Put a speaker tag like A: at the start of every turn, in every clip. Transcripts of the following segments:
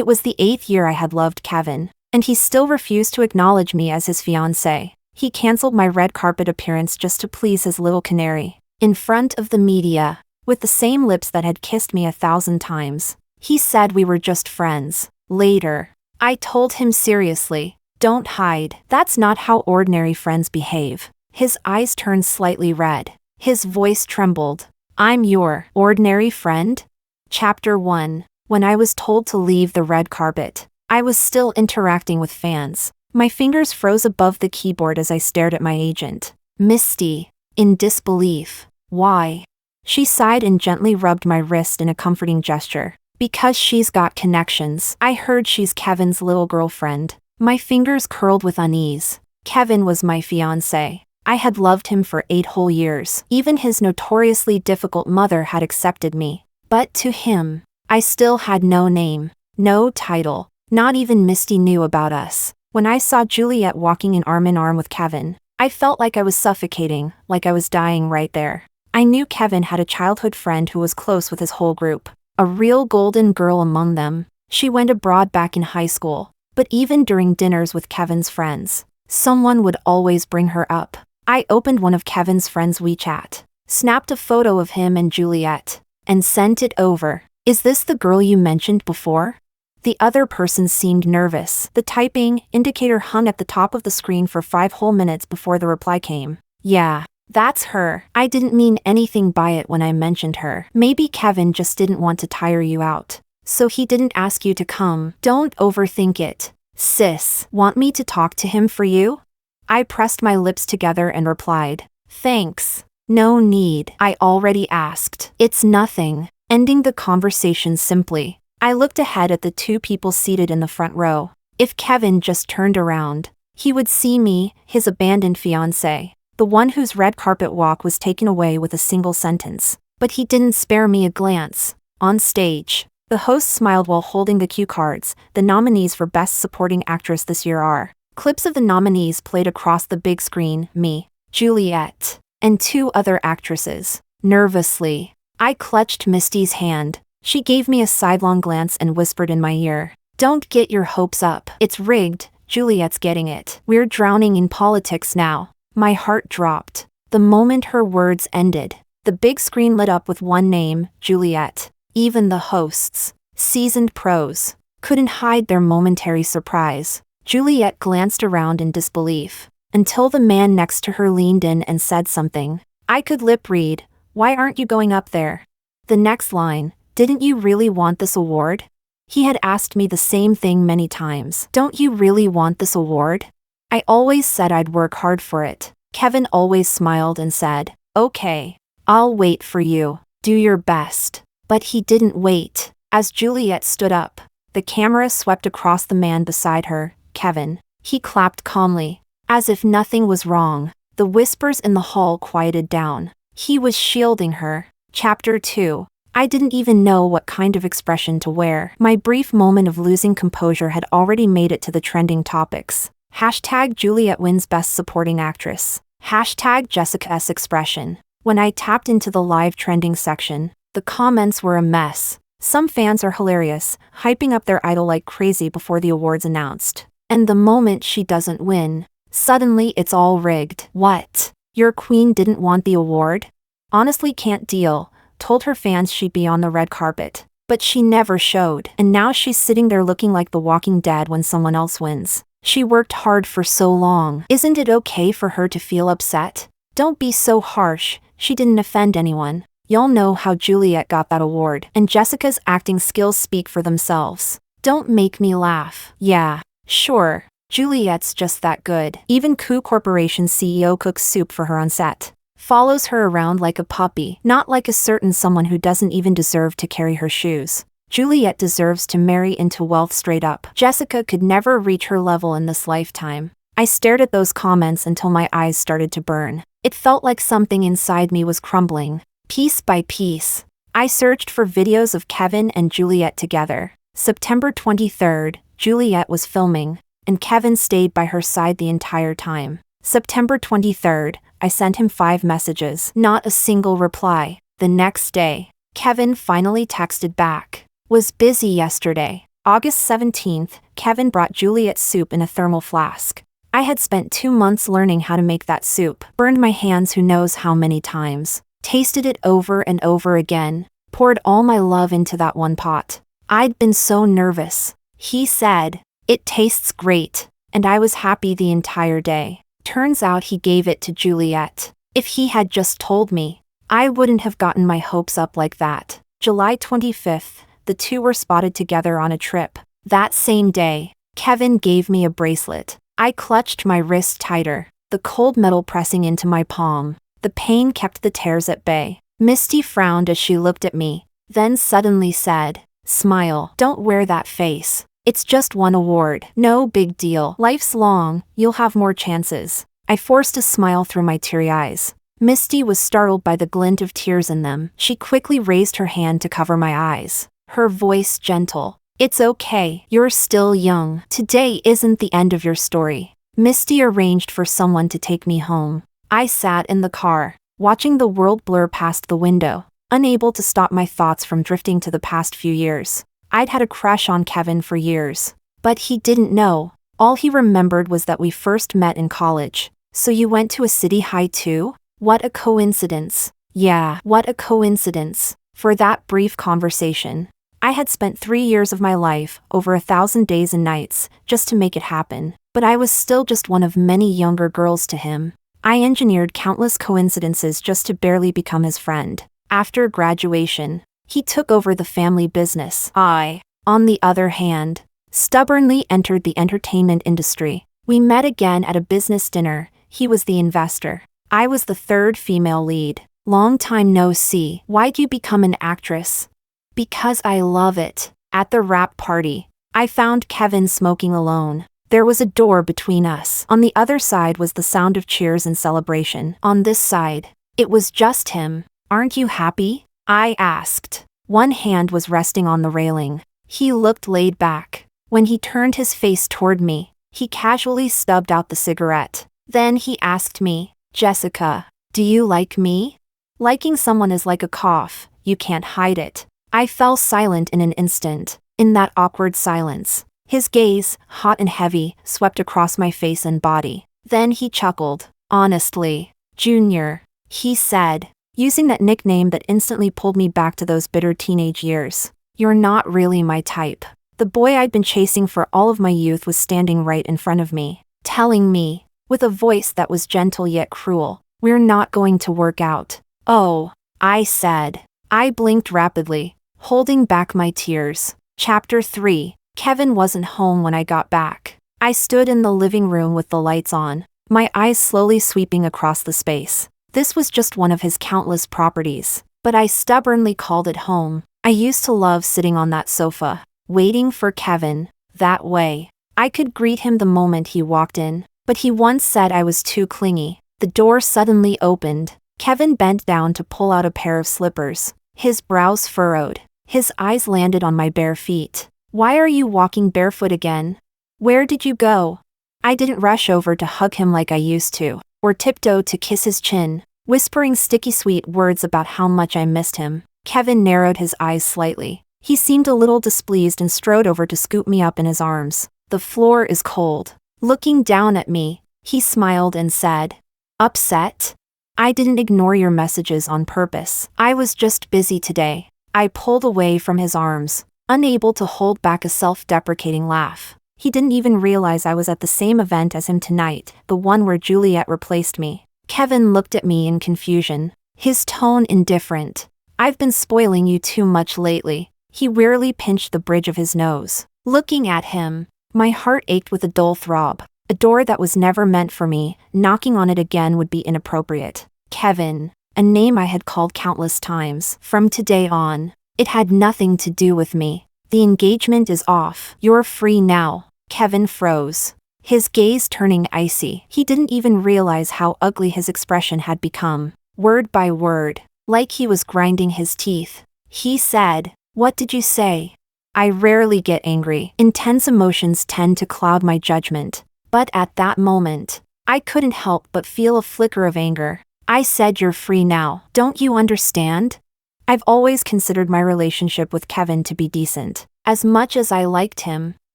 A: It was the 8th year I had loved Kevin, and he still refused to acknowledge me as his fiancée. He canceled my red carpet appearance just to please his little canary. In front of the media, with the same lips that had kissed me 1,000 times. He said we were just friends. Later, I told him seriously, "Don't hide. That's not how ordinary friends behave." His eyes turned slightly red. His voice trembled. "I'm your ordinary friend?" Chapter 1. When I was told to leave the red carpet, I was still interacting with fans. My fingers froze above the keyboard as I stared at my agent, Misty, in disbelief. "Why?" She sighed and gently rubbed my wrist in a comforting gesture. "Because she's got connections. I heard she's Kevin's little girlfriend." My fingers curled with unease. Kevin was my fiancé. I had loved him for 8 whole years. Even his notoriously difficult mother had accepted me. But to him, I still had no name, no title. Not even Misty knew about us. When I saw Juliet walking in arm with Kevin, I felt like I was suffocating, like I was dying right there. I knew Kevin had a childhood friend who was close with his whole group. A real golden girl among them. She went abroad back in high school. But even during dinners with Kevin's friends, someone would always bring her up. I opened one of Kevin's friends' WeChat, snapped a photo of him and Juliet, and sent it over. "Is this the girl you mentioned before?" The other person seemed nervous. The typing indicator hung at the top of the screen for 5 whole minutes before the reply came. "Yeah, that's her. I didn't mean anything by it when I mentioned her. Maybe Kevin just didn't want to tire you out. So he didn't ask you to come. Don't overthink it. Sis, want me to talk to him for you?" I pressed my lips together and replied, "Thanks. No need. I already asked. It's nothing." Ending the conversation simply, I looked ahead at the 2 people seated in the front row. If Kevin just turned around, he would see me, his abandoned fiancé, the one whose red carpet walk was taken away with a single sentence. But he didn't spare me a glance. On stage, the host smiled while holding the cue cards. The nominees for Best Supporting Actress this year are. Clips of the nominees played across the big screen, me, Juliet, and 2 other actresses. Nervously, I clutched Misty's hand. She gave me a sidelong glance and whispered in my ear, "Don't get your hopes up. It's rigged. Juliet's getting it. We're drowning in politics now." My heart dropped. The moment her words ended, the big screen lit up with one name, Juliet. Even the hosts, seasoned pros, couldn't hide their momentary surprise. Juliet glanced around in disbelief, until the man next to her leaned in and said something. I could lip read, "Why aren't you going up there?" The next line, "Didn't you really want this award?" He had asked me the same thing many times. "Don't you really want this award?" I always said I'd work hard for it. Kevin always smiled and said, "Okay, I'll wait for you. Do your best." But he didn't wait. As Juliet stood up, the camera swept across the man beside her, Kevin. He clapped calmly, as if nothing was wrong. The whispers in the hall quieted down. He was shielding her. Chapter 2. I didn't even know what kind of expression to wear. My brief moment of losing composure had already made it to the trending topics. Hashtag Juliet wins Best Supporting Actress. Hashtag Jessica's expression. When I tapped into the live trending section, the comments were a mess. Some fans are hilarious, hyping up their idol like crazy before the awards announced. And the moment she doesn't win, suddenly it's all rigged. What? Your queen didn't want the award? Honestly can't deal. Told her fans she'd be on the red carpet. But she never showed. And now she's sitting there looking like the Walking Dead when someone else wins. She worked hard for so long. Isn't it okay for her to feel upset? Don't be so harsh. She didn't offend anyone. Y'all know how Juliet got that award. And Jessica's acting skills speak for themselves. Don't make me laugh. Yeah, sure. Juliet's just that good. Even Coup Corporation's CEO cooks soup for her on set. Follows her around like a puppy, not like a certain someone who doesn't even deserve to carry her shoes. Juliet deserves to marry into wealth straight up. Jessica could never reach her level in this lifetime. I stared at those comments until my eyes started to burn. It felt like something inside me was crumbling, piece by piece. I searched for videos of Kevin and Juliet together. September 23rd, Juliet was filming, and Kevin stayed by her side the entire time. September 23rd, I sent him 5 messages, not a single reply. The next day, Kevin finally texted back. Was busy yesterday. August 17th, Kevin brought Juliet soup in a thermal flask. I had spent 2 months learning how to make that soup, burned my hands who knows how many times, tasted it over and over again, poured all my love into that one pot. I'd been so nervous. He said, "It tastes great," and I was happy the entire day. Turns out he gave it to Juliet. If he had just told me, I wouldn't have gotten my hopes up like that. July 25th, the two were spotted together on a trip. That same day, Kevin gave me a bracelet. I clutched my wrist tighter, the cold metal pressing into my palm. The pain kept the tears at bay. Misty frowned as she looked at me, then suddenly said, "Smile, don't wear that face. It's just one award. No big deal. Life's long, you'll have more chances." I forced a smile through my teary eyes. Misty was startled by the glint of tears in them. She quickly raised her hand to cover my eyes, her voice gentle. "It's okay, you're still young. Today isn't the end of your story." Misty arranged for someone to take me home. I sat in the car, watching the world blur past the window, unable to stop my thoughts from drifting to the past few years. I'd had a crush on Kevin for years, but he didn't know. All he remembered was that we first met in college. "So you went to a city high too? What a coincidence." Yeah, what a coincidence. For that brief conversation, I had spent 3 years of my life, over 1,000 days and nights, just to make it happen. But I was still just one of many younger girls to him. I engineered countless coincidences just to barely become his friend. After graduation, he took over the family business. I, on the other hand, stubbornly entered the entertainment industry. We met again at a business dinner. He was the investor. I was the third female lead. "Long time no see. Why'd you become an actress?" "Because I love it." At the wrap party, I found Kevin smoking alone. There was a door between us. On the other side was the sound of cheers and celebration. On this side, it was just him. "Aren't you happy?" I asked. One hand was resting on the railing. He looked laid back. When he turned his face toward me, he casually stubbed out the cigarette. Then he asked me, "Jessica, do you like me?" Liking someone is like a cough, you can't hide it. I fell silent in an instant. In that awkward silence, his gaze, hot and heavy, swept across my face and body. Then he chuckled. "Honestly, Junior," he said, using that nickname that instantly pulled me back to those bitter teenage years, "you're not really my type." The boy I'd been chasing for all of my youth was standing right in front of me, telling me, with a voice that was gentle yet cruel, "We're not going to work out." "Oh," I said. I blinked rapidly, holding back my tears. Chapter 3. Kevin wasn't home when I got back. I stood in the living room with the lights on, my eyes slowly sweeping across the space. This was just one of his countless properties, but I stubbornly called it home. I used to love sitting on that sofa, waiting for Kevin. That way, I could greet him the moment he walked in. But he once said I was too clingy. The door suddenly opened. Kevin bent down to pull out a pair of slippers. His brows furrowed. His eyes landed on my bare feet. "Why are you walking barefoot again? Where did you go?" I didn't rush over to hug him like I used to, or tiptoe to kiss his chin, whispering sticky sweet words about how much I missed him. Kevin narrowed his eyes slightly. He seemed a little displeased and strode over to scoop me up in his arms. "The floor is cold." Looking down at me, he smiled and said, "Upset?" "I didn't ignore your messages on purpose. I was just busy today." I pulled away from his arms, unable to hold back a self-deprecating laugh. He didn't even realize I was at the same event as him tonight, the one where Juliet replaced me. Kevin looked at me in confusion, his tone indifferent. "I've been spoiling you too much lately." He wearily pinched the bridge of his nose. Looking at him, my heart ached with a dull throb. A door that was never meant for me, knocking on it again would be inappropriate. Kevin, a name I had called countless times. From today on, it had nothing to do with me. "The engagement is off. You're free now." Kevin froze, his gaze turning icy. He didn't even realize how ugly his expression had become. Word by word, like he was grinding his teeth, he said, "What did you say?" I rarely get angry. Intense emotions tend to cloud my judgment. But at that moment, I couldn't help but feel a flicker of anger. I said, "You're free now. Don't you understand?" I've always considered my relationship with Kevin to be decent. As much as I liked him,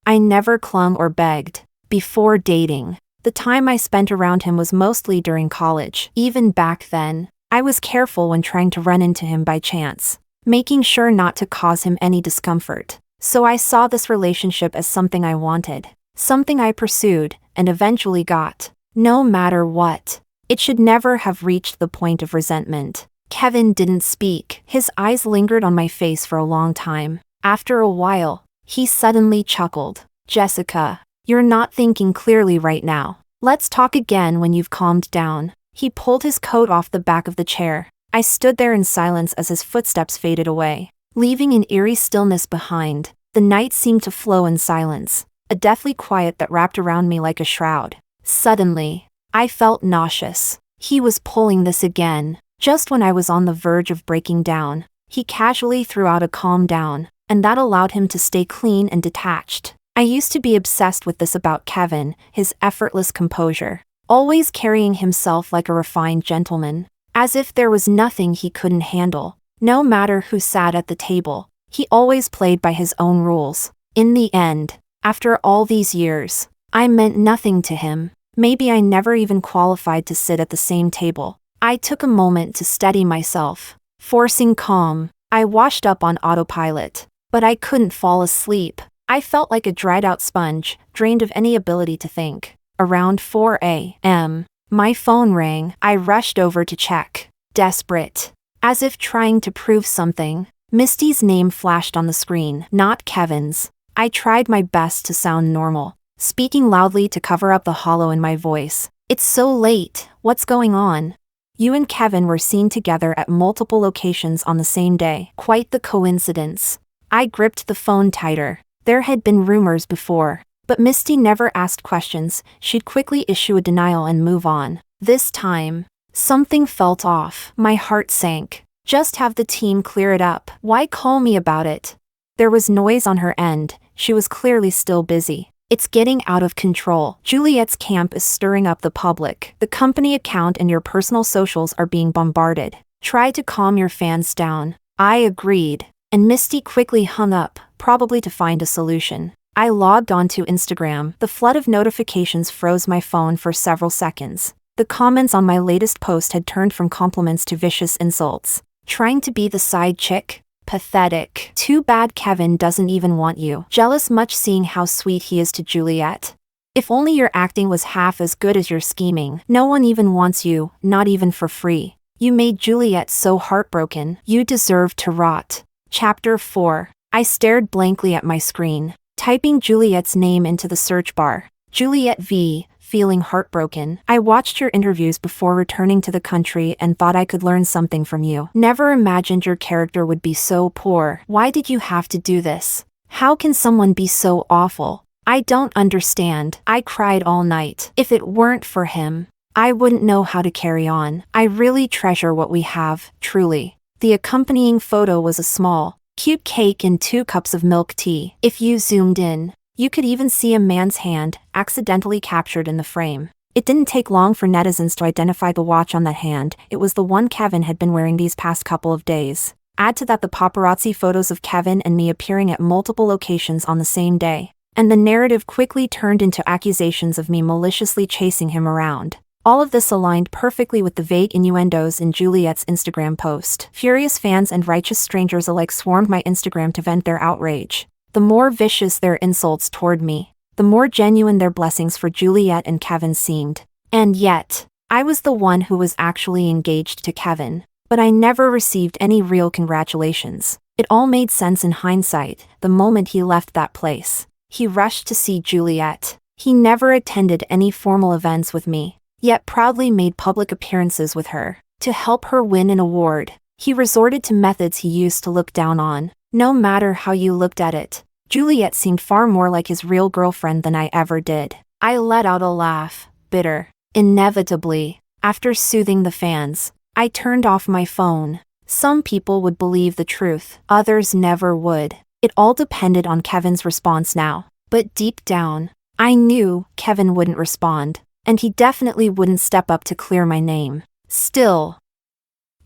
A: I never clung or begged. Before dating, the time I spent around him was mostly during college. Even back then, I was careful when trying to run into him by chance, making sure not to cause him any discomfort. So I saw this relationship as something I wanted, something I pursued, and eventually got. No matter what, it should never have reached the point of resentment. Kevin didn't speak. His eyes lingered on my face for a long time. After a while, he suddenly chuckled. "Jessica, you're not thinking clearly right now. Let's talk again when you've calmed down." He pulled his coat off the back of the chair. I stood there in silence as his footsteps faded away, leaving an eerie stillness behind. The night seemed to flow in silence, a deathly quiet that wrapped around me like a shroud. Suddenly, I felt nauseous. He was pulling this again. Just when I was on the verge of breaking down, he casually threw out a calm down, and that allowed him to stay clean and detached. I used to be obsessed with this about Kevin, his effortless composure, always carrying himself like a refined gentleman, as if there was nothing he couldn't handle. No matter who sat at the table, he always played by his own rules. In the end, after all these years, I meant nothing to him. Maybe I never even qualified to sit at the same table. I took a moment to steady myself. Forcing calm, I washed up on autopilot, but I couldn't fall asleep. I felt like a dried-out sponge, drained of any ability to think. Around 4 a.m., my phone rang. I rushed over to check. Desperate, as if trying to prove something, Misty's name flashed on the screen, not Kevin's. I tried my best to sound normal, speaking loudly to cover up the hollow in my voice. "It's so late, what's going on?" "You and Kevin were seen together at multiple locations on the same day." Quite the coincidence. I gripped the phone tighter. There had been rumors before, but Misty never asked questions. She'd quickly issue a denial and move on. This time, something felt off. My heart sank. Just have the team clear it up. Why call me about it? There was noise on her end. She was clearly still busy. "It's getting out of control. Juliet's camp is stirring up the public. The company account and your personal socials are being bombarded. Try to calm your fans down." I agreed, and Misty quickly hung up, probably to find a solution. I logged onto Instagram. The flood of notifications froze my phone for several seconds. The comments on my latest post had turned from compliments to vicious insults. "Trying to be the side chick? Pathetic. Too bad Kevin doesn't even want you. Jealous much seeing how sweet he is to Juliet? If only your acting was half as good as your scheming. No one even wants you, not even for free. You made Juliet so heartbroken. You deserve to rot." Chapter 4. I stared blankly at my screen, typing Juliet's name into the search bar. Juliet V. Feeling heartbroken. "I watched your interviews before returning to the country and thought I could learn something from you. Never imagined your character would be so poor. Why did you have to do this? How can someone be so awful? I don't understand." I cried all night. If it weren't for him, I wouldn't know how to carry on. I really treasure what we have, truly. The accompanying photo was a small, cute cake and 2 cups of milk tea. If you zoomed in, you could even see a man's hand, accidentally captured in the frame. It didn't take long for netizens to identify the watch on that hand. It was the one Kevin had been wearing these past couple of days. Add to that the paparazzi photos of Kevin and me appearing at multiple locations on the same day, and the narrative quickly turned into accusations of me maliciously chasing him around. All of this aligned perfectly with the vague innuendos in Juliet's Instagram post. Furious fans and righteous strangers alike swarmed my Instagram to vent their outrage. The more vicious their insults toward me, the more genuine their blessings for Juliet and Kevin seemed. And yet, I was the one who was actually engaged to Kevin, but I never received any real congratulations. It all made sense in hindsight. The moment he left that place, he rushed to see Juliet. He never attended any formal events with me, yet proudly made public appearances with her. To help her win an award, he resorted to methods he used to look down on. No matter how you looked at it, Juliet seemed far more like his real girlfriend than I ever did. I let out a laugh, bitter. Inevitably, after soothing the fans, I turned off my phone. Some people would believe the truth, others never would. It all depended on Kevin's response now. But deep down, I knew Kevin wouldn't respond, and he definitely wouldn't step up to clear my name. Still,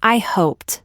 A: I hoped,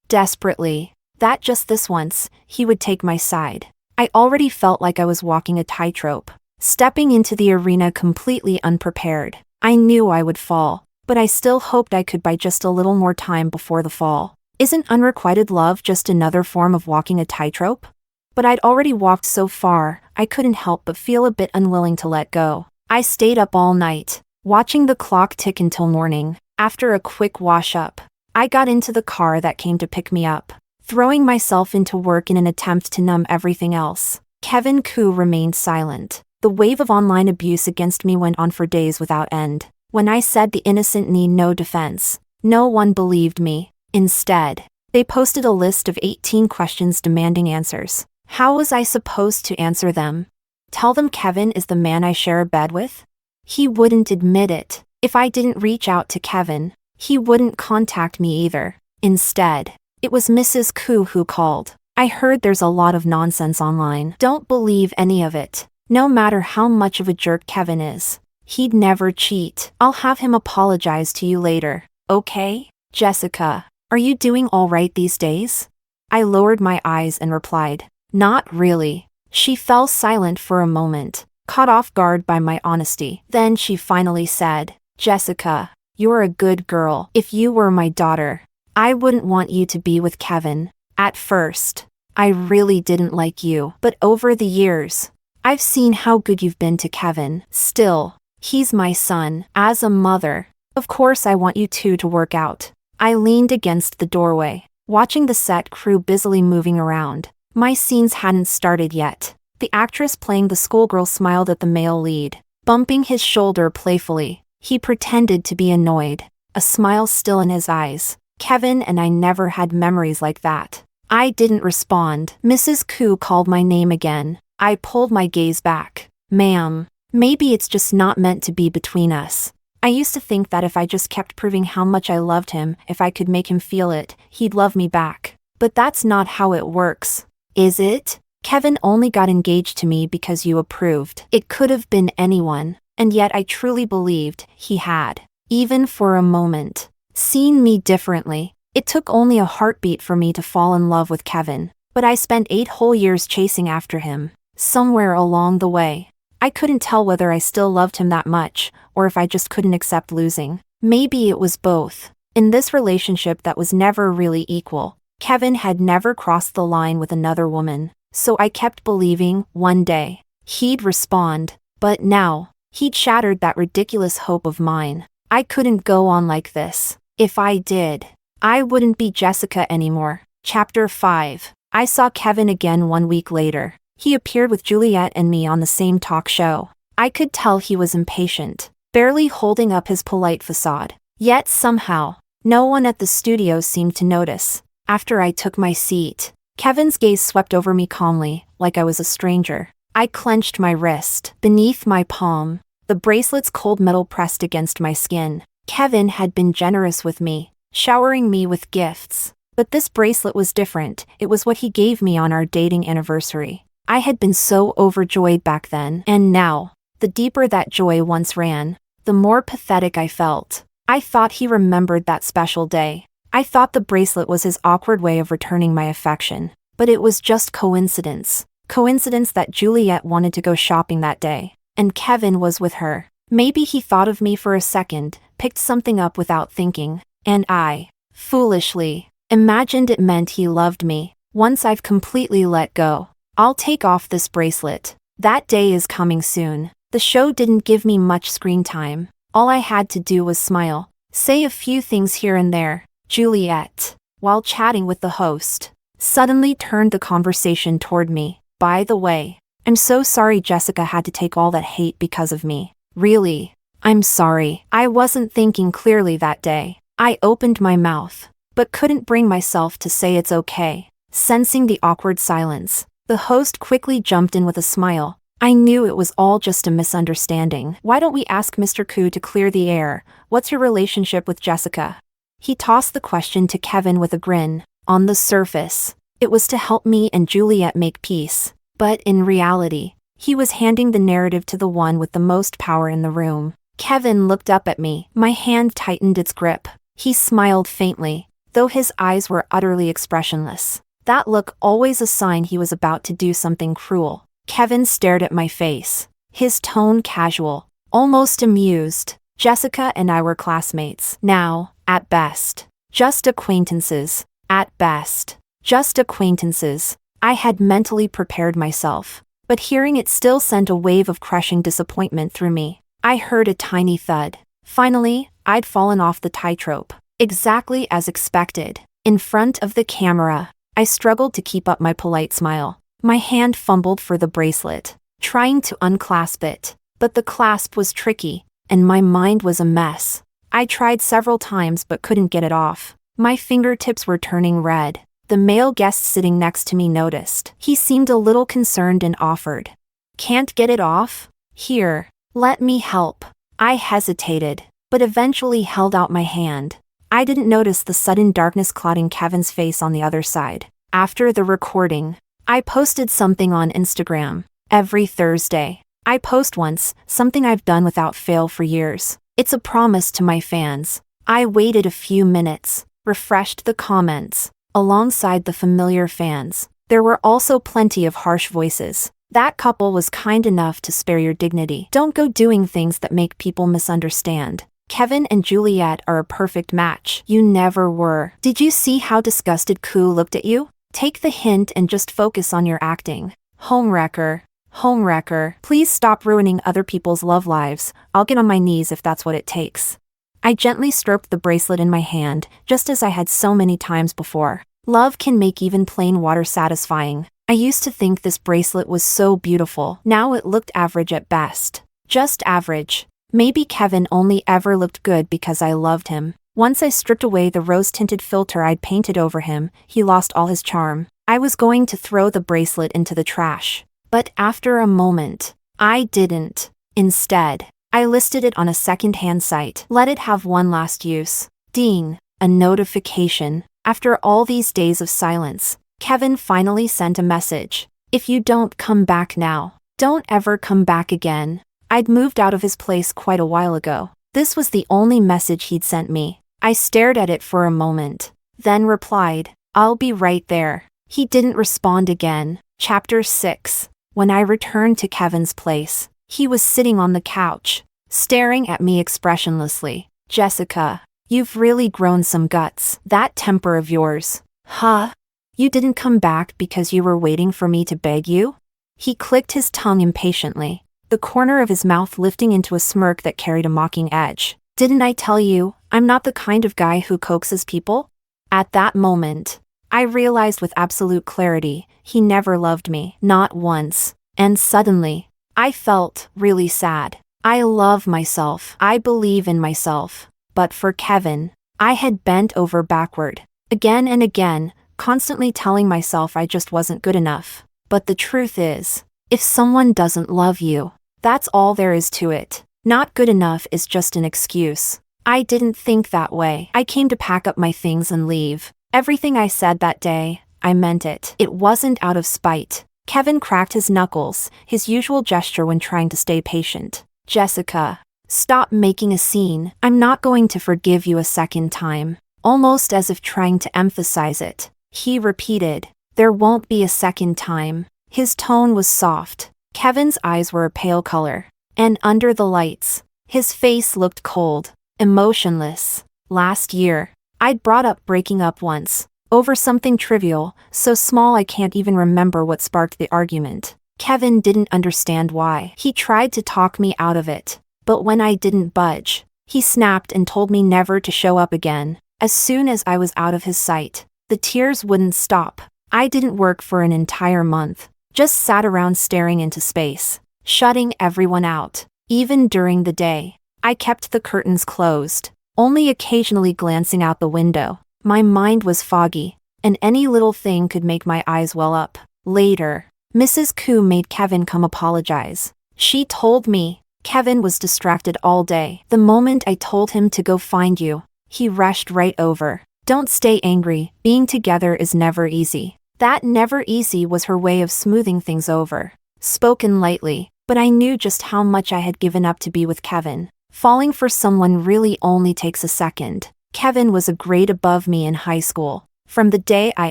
A: desperately, That just this once, he would take my side. I already felt like I was walking a tightrope, stepping into the arena completely unprepared. I knew I would fall, but I still hoped I could buy just a little more time before the fall. Isn't unrequited love just another form of walking a tightrope? But I'd already walked so far, I couldn't help but feel a bit unwilling to let go. I stayed up all night, watching the clock tick until morning. After a quick wash-up, I got into the car that came to pick me up, throwing myself into work in an attempt to numb everything else. Kevin Koo remained silent. The wave of online abuse against me went on for days without end. When I said the innocent need no defense, no one believed me. Instead, they posted a list of 18 questions demanding answers. How was I supposed to answer them? Tell them Kevin is the man I share a bed with? He wouldn't admit it. If I didn't reach out to Kevin, he wouldn't contact me either. Instead, it was Mrs. Koo who called. I heard there's a lot of nonsense online. Don't believe any of it. No matter how much of a jerk Kevin is, he'd never cheat. I'll have him apologize to you later, okay? Jessica, are you doing all right these days? I lowered my eyes and replied, not really. She fell silent for a moment, caught off guard by my honesty. Then she finally said, Jessica, you're a good girl. If you were my daughter, I wouldn't want you to be with Kevin. At first, I really didn't like you, but over the years, I've seen how good you've been to Kevin. Still, he's my son. As a mother, of course I want you two to work out. I leaned against the doorway, watching the set crew busily moving around. My scenes hadn't started yet. The actress playing the schoolgirl smiled at the male lead, bumping his shoulder playfully. He pretended to be annoyed, a smile still in his eyes. Kevin and I never had memories like that. I didn't respond. Mrs. Koo called my name again. I pulled my gaze back. Ma'am, maybe it's just not meant to be between us. I used to think that if I just kept proving how much I loved him, if I could make him feel it, he'd love me back. But that's not how it works. Is it? Kevin only got engaged to me because you approved. It could have been anyone, and yet I truly believed he had, even for a moment, seen me differently. It took only a heartbeat for me to fall in love with Kevin, but I spent 8 whole years chasing after him. Somewhere along the way, I couldn't tell whether I still loved him that much, or if I just couldn't accept losing. Maybe it was both. In this relationship that was never really equal, Kevin had never crossed the line with another woman, so I kept believing one day he'd respond. But now, he'd shattered that ridiculous hope of mine. I couldn't go on like this. If I did, I wouldn't be Jessica anymore. Chapter 5. I saw Kevin again 1 week later. He appeared with Juliet and me on the same talk show. I could tell he was impatient, barely holding up his polite facade. Yet somehow, no one at the studio seemed to notice. After I took my seat, Kevin's gaze swept over me calmly, like I was a stranger. I clenched my wrist. Beneath my palm, the bracelet's cold metal pressed against my skin. Kevin had been generous with me, showering me with gifts. But this bracelet was different. It was what he gave me on our dating anniversary. I had been so overjoyed back then, and now, the deeper that joy once ran, the more pathetic I felt. I thought he remembered that special day. I thought the bracelet was his awkward way of returning my affection. But it was just coincidence. Coincidence that Juliet wanted to go shopping that day, and Kevin was with her. Maybe he thought of me for a second, picked something up without thinking, and I, foolishly, imagined it meant he loved me. Once I've completely let go, I'll take off this bracelet. That day is coming soon. The show didn't give me much screen time. All I had to do was smile, say a few things here and there. Juliet, while chatting with the host, suddenly turned the conversation toward me. By the way, I'm so sorry Jessica had to take all that hate because of me. Really, I'm sorry. I wasn't thinking clearly that day. I opened my mouth, but couldn't bring myself to say it's okay. Sensing the awkward silence, the host quickly jumped in with a smile. I knew it was all just a misunderstanding. Why don't we ask Mr. Koo to clear the air? What's your relationship with Jessica? He tossed the question to Kevin with a grin. On the surface, it was to help me and Juliet make peace. But in reality, he was handing the narrative to the one with the most power in the room. Kevin looked up at me. My hand tightened its grip. He smiled faintly, though his eyes were utterly expressionless. That look always a sign he was about to do something cruel. Kevin stared at my face, his tone casual, almost amused. Jessica and I were classmates. Now, at best, just acquaintances. At best, just acquaintances. I had mentally prepared myself, but hearing it still sent a wave of crushing disappointment through me. I heard a tiny thud. Finally, I'd fallen off the tightrope. Exactly as expected. In front of the camera, I struggled to keep up my polite smile. My hand fumbled for the bracelet, trying to unclasp it, but the clasp was tricky, and my mind was a mess. I tried several times but couldn't get it off. My fingertips were turning red. The male guest sitting next to me noticed. He seemed a little concerned and offered, "Can't get it off? Here, let me help." I hesitated, but eventually held out my hand. I didn't notice the sudden darkness clouding Kevin's face on the other side. After the recording, I posted something on Instagram. Every Thursday, I post once, something I've done without fail for years. It's a promise to my fans. I waited a few minutes, refreshed the comments. Alongside the familiar fans, there were also plenty of harsh voices. "That couple was kind enough to spare your dignity. Don't go doing things that make people misunderstand. Kevin and Juliet are a perfect match. You never were. Did you see how disgusted Koo looked at you? Take the hint and just focus on your acting. Homewrecker. Homewrecker. Please stop ruining other people's love lives. I'll get on my knees if that's what it takes." I gently stroked the bracelet in my hand, just as I had so many times before. Love can make even plain water satisfying. I used to think this bracelet was so beautiful. Now it looked average at best. Just average. Maybe Kevin only ever looked good because I loved him. Once I stripped away the rose-tinted filter I'd painted over him, he lost all his charm. I was going to throw the bracelet into the trash. But after a moment, I didn't. Instead, I listed it on a second-hand site. Let it have one last use. Ding. A notification. After all these days of silence, Kevin finally sent a message. "If you don't come back now, don't ever come back again." I'd moved out of his place quite a while ago. This was the only message he'd sent me. I stared at it for a moment, then replied, "I'll be right there." He didn't respond again. Chapter 6. When I returned to Kevin's place, he was sitting on the couch, staring at me expressionlessly. "Jessica, you've really grown some guts. That temper of yours." "Huh? You didn't come back because you were waiting for me to beg you?" He clicked his tongue impatiently, the corner of his mouth lifting into a smirk that carried a mocking edge. "Didn't I tell you, I'm not the kind of guy who coaxes people?" At that moment, I realized with absolute clarity, he never loved me, not once. And suddenly, I felt really sad. I love myself. I believe in myself. But for Kevin, I had bent over backward, again and again, constantly telling myself I just wasn't good enough. But the truth is, if someone doesn't love you, that's all there is to it. Not good enough is just an excuse. I didn't think that way. I came to pack up my things and leave. Everything I said that day, I meant it. It wasn't out of spite. Kevin cracked his knuckles, his usual gesture when trying to stay patient. "Jessica, stop making a scene. I'm not going to forgive you a second time." Almost as if trying to emphasize it, he repeated, "There won't be a second time." His tone was soft. Kevin's eyes were a pale color, and under the lights, his face looked cold, emotionless. Last year, I'd brought up breaking up once, over something trivial, so small I can't even remember what sparked the argument. Kevin didn't understand why. He tried to talk me out of it, but when I didn't budge, he snapped and told me never to show up again. As soon as I was out of his sight, the tears wouldn't stop. I didn't work for an entire month, just sat around staring into space, shutting everyone out. Even during the day, I kept the curtains closed, only occasionally glancing out the window. My mind was foggy, and any little thing could make my eyes well up. Later, Mrs. Koo made Kevin come apologize. She told me, "Kevin was distracted all day. The moment I told him to go find you, he rushed right over. Don't stay angry, being together is never easy." That never easy was her way of smoothing things over. Spoken lightly, but I knew just how much I had given up to be with Kevin. Falling for someone really only takes a second. Kevin was a grade above me in high school. From the day I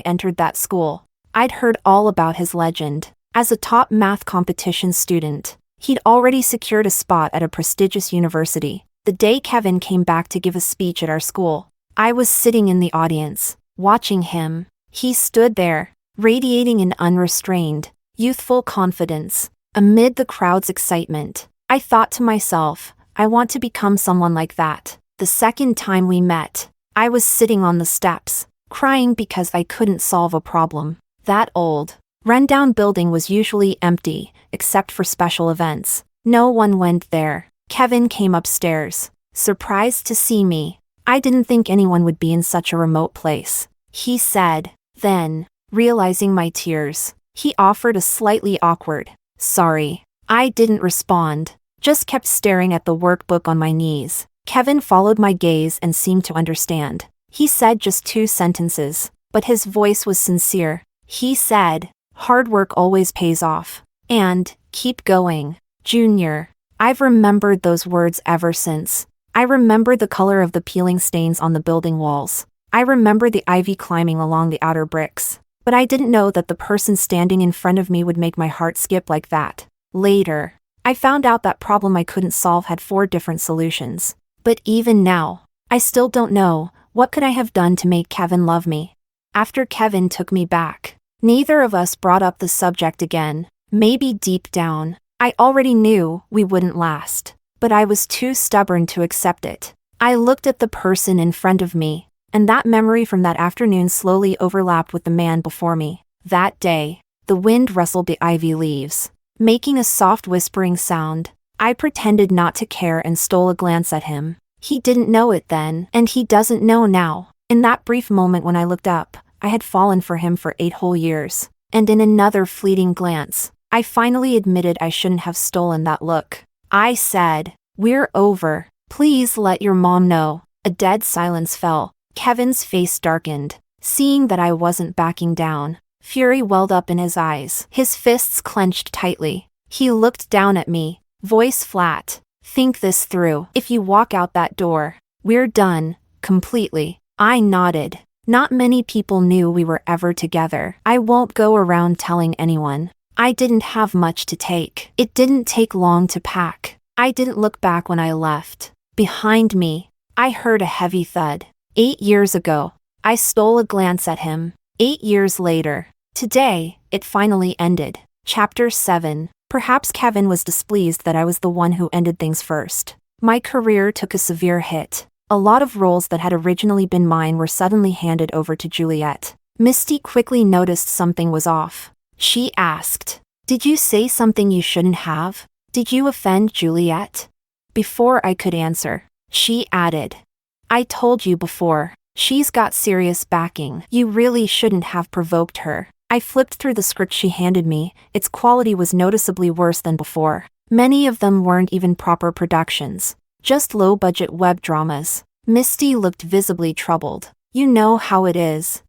A: entered that school, I'd heard all about his legend. As a top math competition student, he'd already secured a spot at a prestigious university. The day Kevin came back to give a speech at our school, I was sitting in the audience, watching him. He stood there, radiating an unrestrained, youthful confidence. Amid the crowd's excitement, I thought to myself, I want to become someone like that. The second time we met, I was sitting on the steps, crying because I couldn't solve a problem. That old, rundown building was usually empty, except for special events. No one went there. Kevin came upstairs, surprised to see me. I didn't think anyone would be in such a remote place, he said. Then, realizing my tears, he offered a slightly awkward, "Sorry." I didn't respond, just kept staring at the workbook on my knees. Kevin followed my gaze and seemed to understand. He said just 2 sentences, but his voice was sincere. He said, "Hard work always pays off. And, keep going, Junior." I've remembered those words ever since. I remember the color of the peeling stains on the building walls. I remember the ivy climbing along the outer bricks. But I didn't know that the person standing in front of me would make my heart skip like that. Later, I found out that problem I couldn't solve had 4 different solutions. But even now, I still don't know, what could I have done to make Kevin love me? After Kevin took me back, neither of us brought up the subject again. Maybe deep down, I already knew we wouldn't last. But I was too stubborn to accept it. I looked at the person in front of me, and that memory from that afternoon slowly overlapped with the man before me. That day, the wind rustled the ivy leaves, making a soft whispering sound. I pretended not to care and stole a glance at him. He didn't know it then, and he doesn't know now. In that brief moment when I looked up, I had fallen for him for 8 whole years. And in another fleeting glance, I finally admitted I shouldn't have stolen that look. I said, "We're over. Please let your mom know." A dead silence fell. Kevin's face darkened. Seeing that I wasn't backing down, fury welled up in his eyes. His fists clenched tightly. He looked down at me, voice flat. "Think this through. If you walk out that door, we're done, completely." I nodded. Not many people knew we were ever together. I won't go around telling anyone. I didn't have much to take. It didn't take long to pack. I didn't look back when I left. Behind me, I heard a heavy thud. 8 years ago, I stole a glance at him. 8 years later, today, it finally ended. Chapter 7. Perhaps Kevin was displeased that I was the one who ended things first. My career took a severe hit. A lot of roles that had originally been mine were suddenly handed over to Juliet. Misty quickly noticed something was off. She asked, "Did you say something you shouldn't have? Did you offend Juliet?" Before I could answer, she added, "I told you before, she's got serious backing. You really shouldn't have provoked her." I flipped through the script she handed me. Its quality was noticeably worse than before. Many of them weren't even proper productions, just low-budget web dramas. Misty looked visibly troubled. "You know how it is.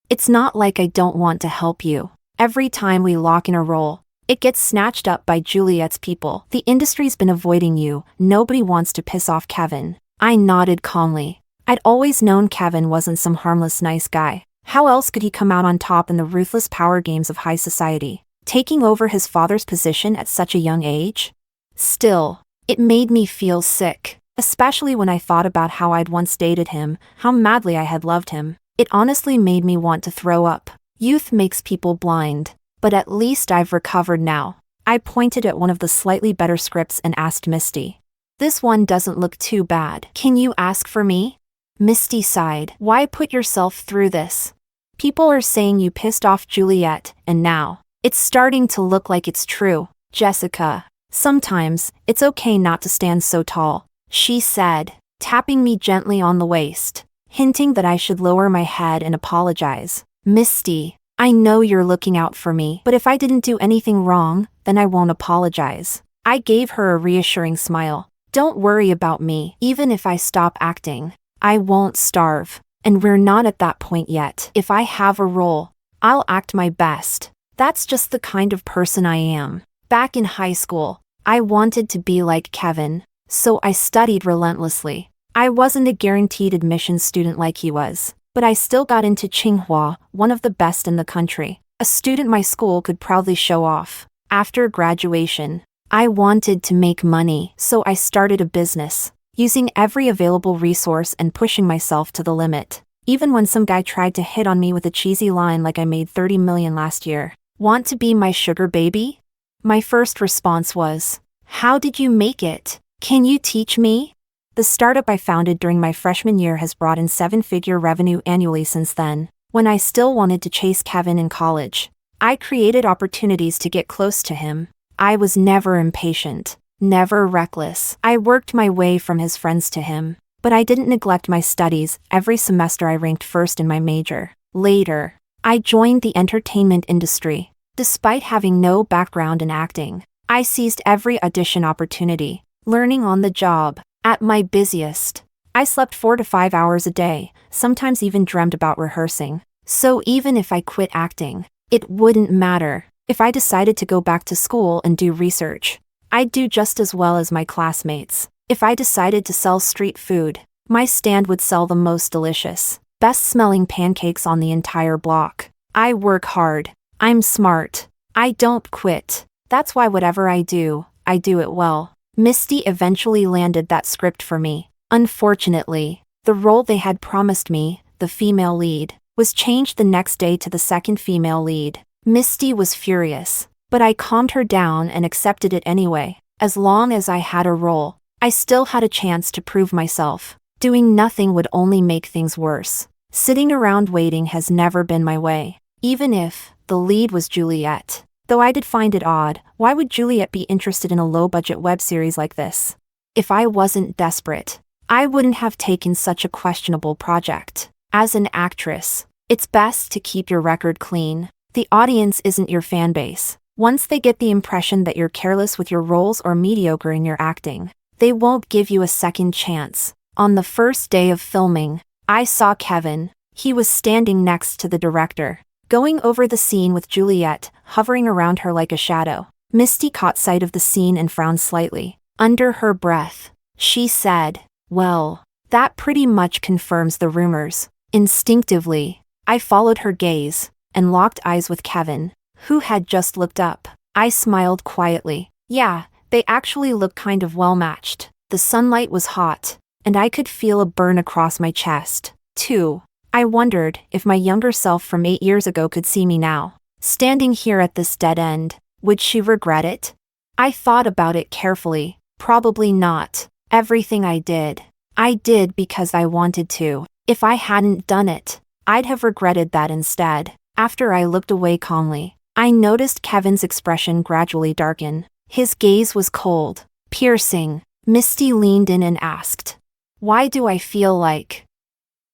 A: It's not like I don't want to help you. Every time we lock in a role, it gets snatched up by Juliet's people. The industry's been avoiding you. Nobody wants to piss off Kevin." I nodded calmly. I'd always known Kevin wasn't some harmless nice guy. How else could he come out on top in the ruthless power games of high society, taking over his father's position at such a young age? Still, it made me feel sick, especially when I thought about how I'd once dated him, how madly I had loved him. It honestly made me want to throw up. Youth makes people blind, but at least I've recovered now. I pointed at one of the slightly better scripts and asked Misty, "This one doesn't look too bad. Can you ask for me?" Misty sighed. "Why put yourself through this? People are saying you pissed off Juliet, and now, it's starting to look like it's true." "Jessica, sometimes, it's okay not to stand so tall," she said, tapping me gently on the waist, hinting that I should lower my head and apologize. "Misty, I know you're looking out for me, but if I didn't do anything wrong, then I won't apologize." I gave her a reassuring smile. "Don't worry about me. Even if I stop acting, I won't starve. And we're not at that point yet. If I have a role, I'll act my best. That's just the kind of person I am." Back in high school, I wanted to be like Kevin, so I studied relentlessly. I wasn't a guaranteed admission student like he was, but I still got into Tsinghua, one of the best in the country. a student my school could proudly show off. After graduation, I wanted to make money, so I started a business, using every available resource and pushing myself to the limit. Even when some guy tried to hit on me with a cheesy line like I made 30 million last year. Want to be my sugar baby? My first response was, how did you make it? Can you teach me? The startup I founded during my freshman year has brought in 7-figure revenue annually since then. When I still wanted to chase Kevin in college, I created opportunities to get close to him. I was never impatient, never reckless. I worked my way from his friends to him. But I didn't neglect my studies. Every semester I ranked first in my major. Later, I joined the entertainment industry. Despite having no background in acting, I seized every audition opportunity, learning on the job. At my busiest, I slept 4 to 5 hours a day, sometimes even dreamt about rehearsing. So even if I quit acting, it wouldn't matter. If I decided to go back to school and do research, I'd do just as well as my classmates. If I decided to sell street food, my stand would sell the most delicious, best-smelling pancakes on the entire block. I work hard. I'm smart. I don't quit. That's why whatever I do it well. Misty eventually landed that script for me. Unfortunately, the role they had promised me, the female lead, was changed the next day to the second female lead. Misty was furious, but I calmed her down and accepted it anyway. As long as I had a role, I still had a chance to prove myself. Doing nothing would only make things worse. Sitting around waiting has never been my way. Even if the lead was Juliet. Though I did find it odd, why would Juliet be interested in a low-budget web series like this? If I wasn't desperate, I wouldn't have taken such a questionable project. As an actress, it's best to keep your record clean. The audience isn't your fan base. Once they get the impression that you're careless with your roles or mediocre in your acting, they won't give you a second chance. On the first day of filming, I saw Kevin. He was standing next to the director, going over the scene with Juliet, hovering around her like a shadow. Misty caught sight of the scene and frowned slightly. Under her breath, she said, "Well, that pretty much confirms the rumors." Instinctively, I followed her gaze and locked eyes with Kevin, who had just looked up. I smiled quietly. Yeah, they actually looked kind of well-matched. The sunlight was hot, and I could feel a burn across my chest, too. I wondered if my younger self from 8 years ago could see me now. Standing here at this dead end, would she regret it? I thought about it carefully. Probably not. Everything I did because I wanted to. If I hadn't done it, I'd have regretted that instead. After I looked away calmly, I noticed Kevin's expression gradually darken. His gaze was cold, piercing. Misty leaned in and asked, "Why do I feel like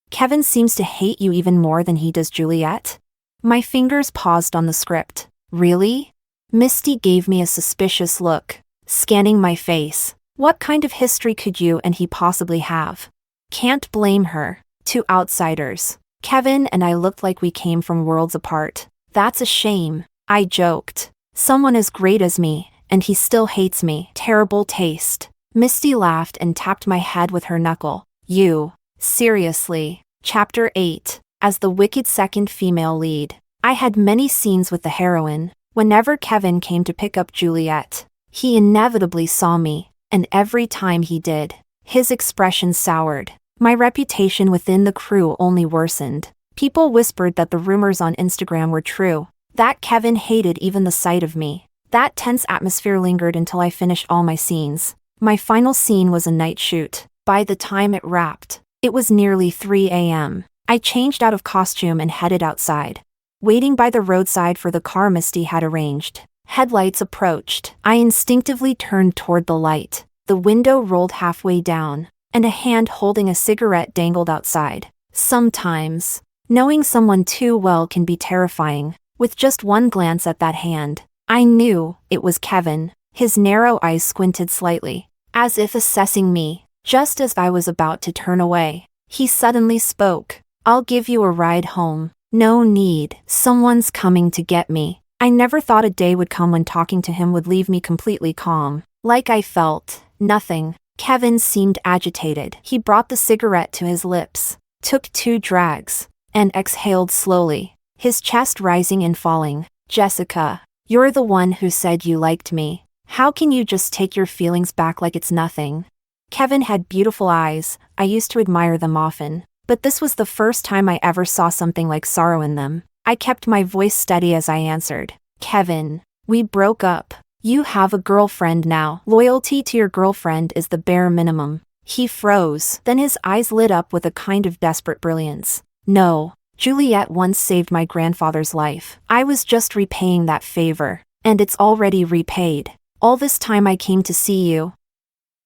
A: Kevin seems to hate you even more than he does Juliet?" My fingers paused on the script. Really? Misty gave me a suspicious look, scanning my face. What kind of history could you and he possibly have? Can't blame her. Two outsiders. Kevin and I looked like we came from worlds apart. That's a shame, I joked. Someone as great as me, and he still hates me. Terrible taste. Misty laughed and tapped my head with her knuckle. You. Seriously. Chapter 8. As the wicked second female lead, I had many scenes with the heroine. Whenever Kevin came to pick up Juliet, he inevitably saw me, and every time he did, his expression soured. My reputation within the crew only worsened. People whispered that the rumors on Instagram were true, that Kevin hated even the sight of me. That tense atmosphere lingered until I finished all my scenes. My final scene was a night shoot. By the time it wrapped, it was nearly 3 a.m. I changed out of costume and headed outside. Waiting by the roadside for the car Misty had arranged. Headlights approached. I instinctively turned toward the light. The window rolled halfway down, and a hand holding a cigarette dangled outside. Sometimes, knowing someone too well can be terrifying. With just one glance at that hand, I knew it was Kevin. His narrow eyes squinted slightly, as if assessing me. Just as I was about to turn away, he suddenly spoke. "I'll give you a ride home." No need. Someone's coming to get me. I never thought a day would come when talking to him would leave me completely calm. Like I felt nothing. Kevin seemed agitated. He brought the cigarette to his lips, took 2 drags, and exhaled slowly. his chest rising and falling. Jessica, you're the one who said you liked me. How can you just take your feelings back like it's nothing? Kevin had beautiful eyes. I used to admire them often, but this was the first time I ever saw something like sorrow in them. I kept my voice steady as I answered. Kevin, we broke up. You have a girlfriend now. Loyalty to your girlfriend is the bare minimum. He froze. Then his eyes lit up with a kind of desperate brilliance. No, Juliet once saved my grandfather's life. I was just repaying that favor, and it's already repaid. All this time I came to see you.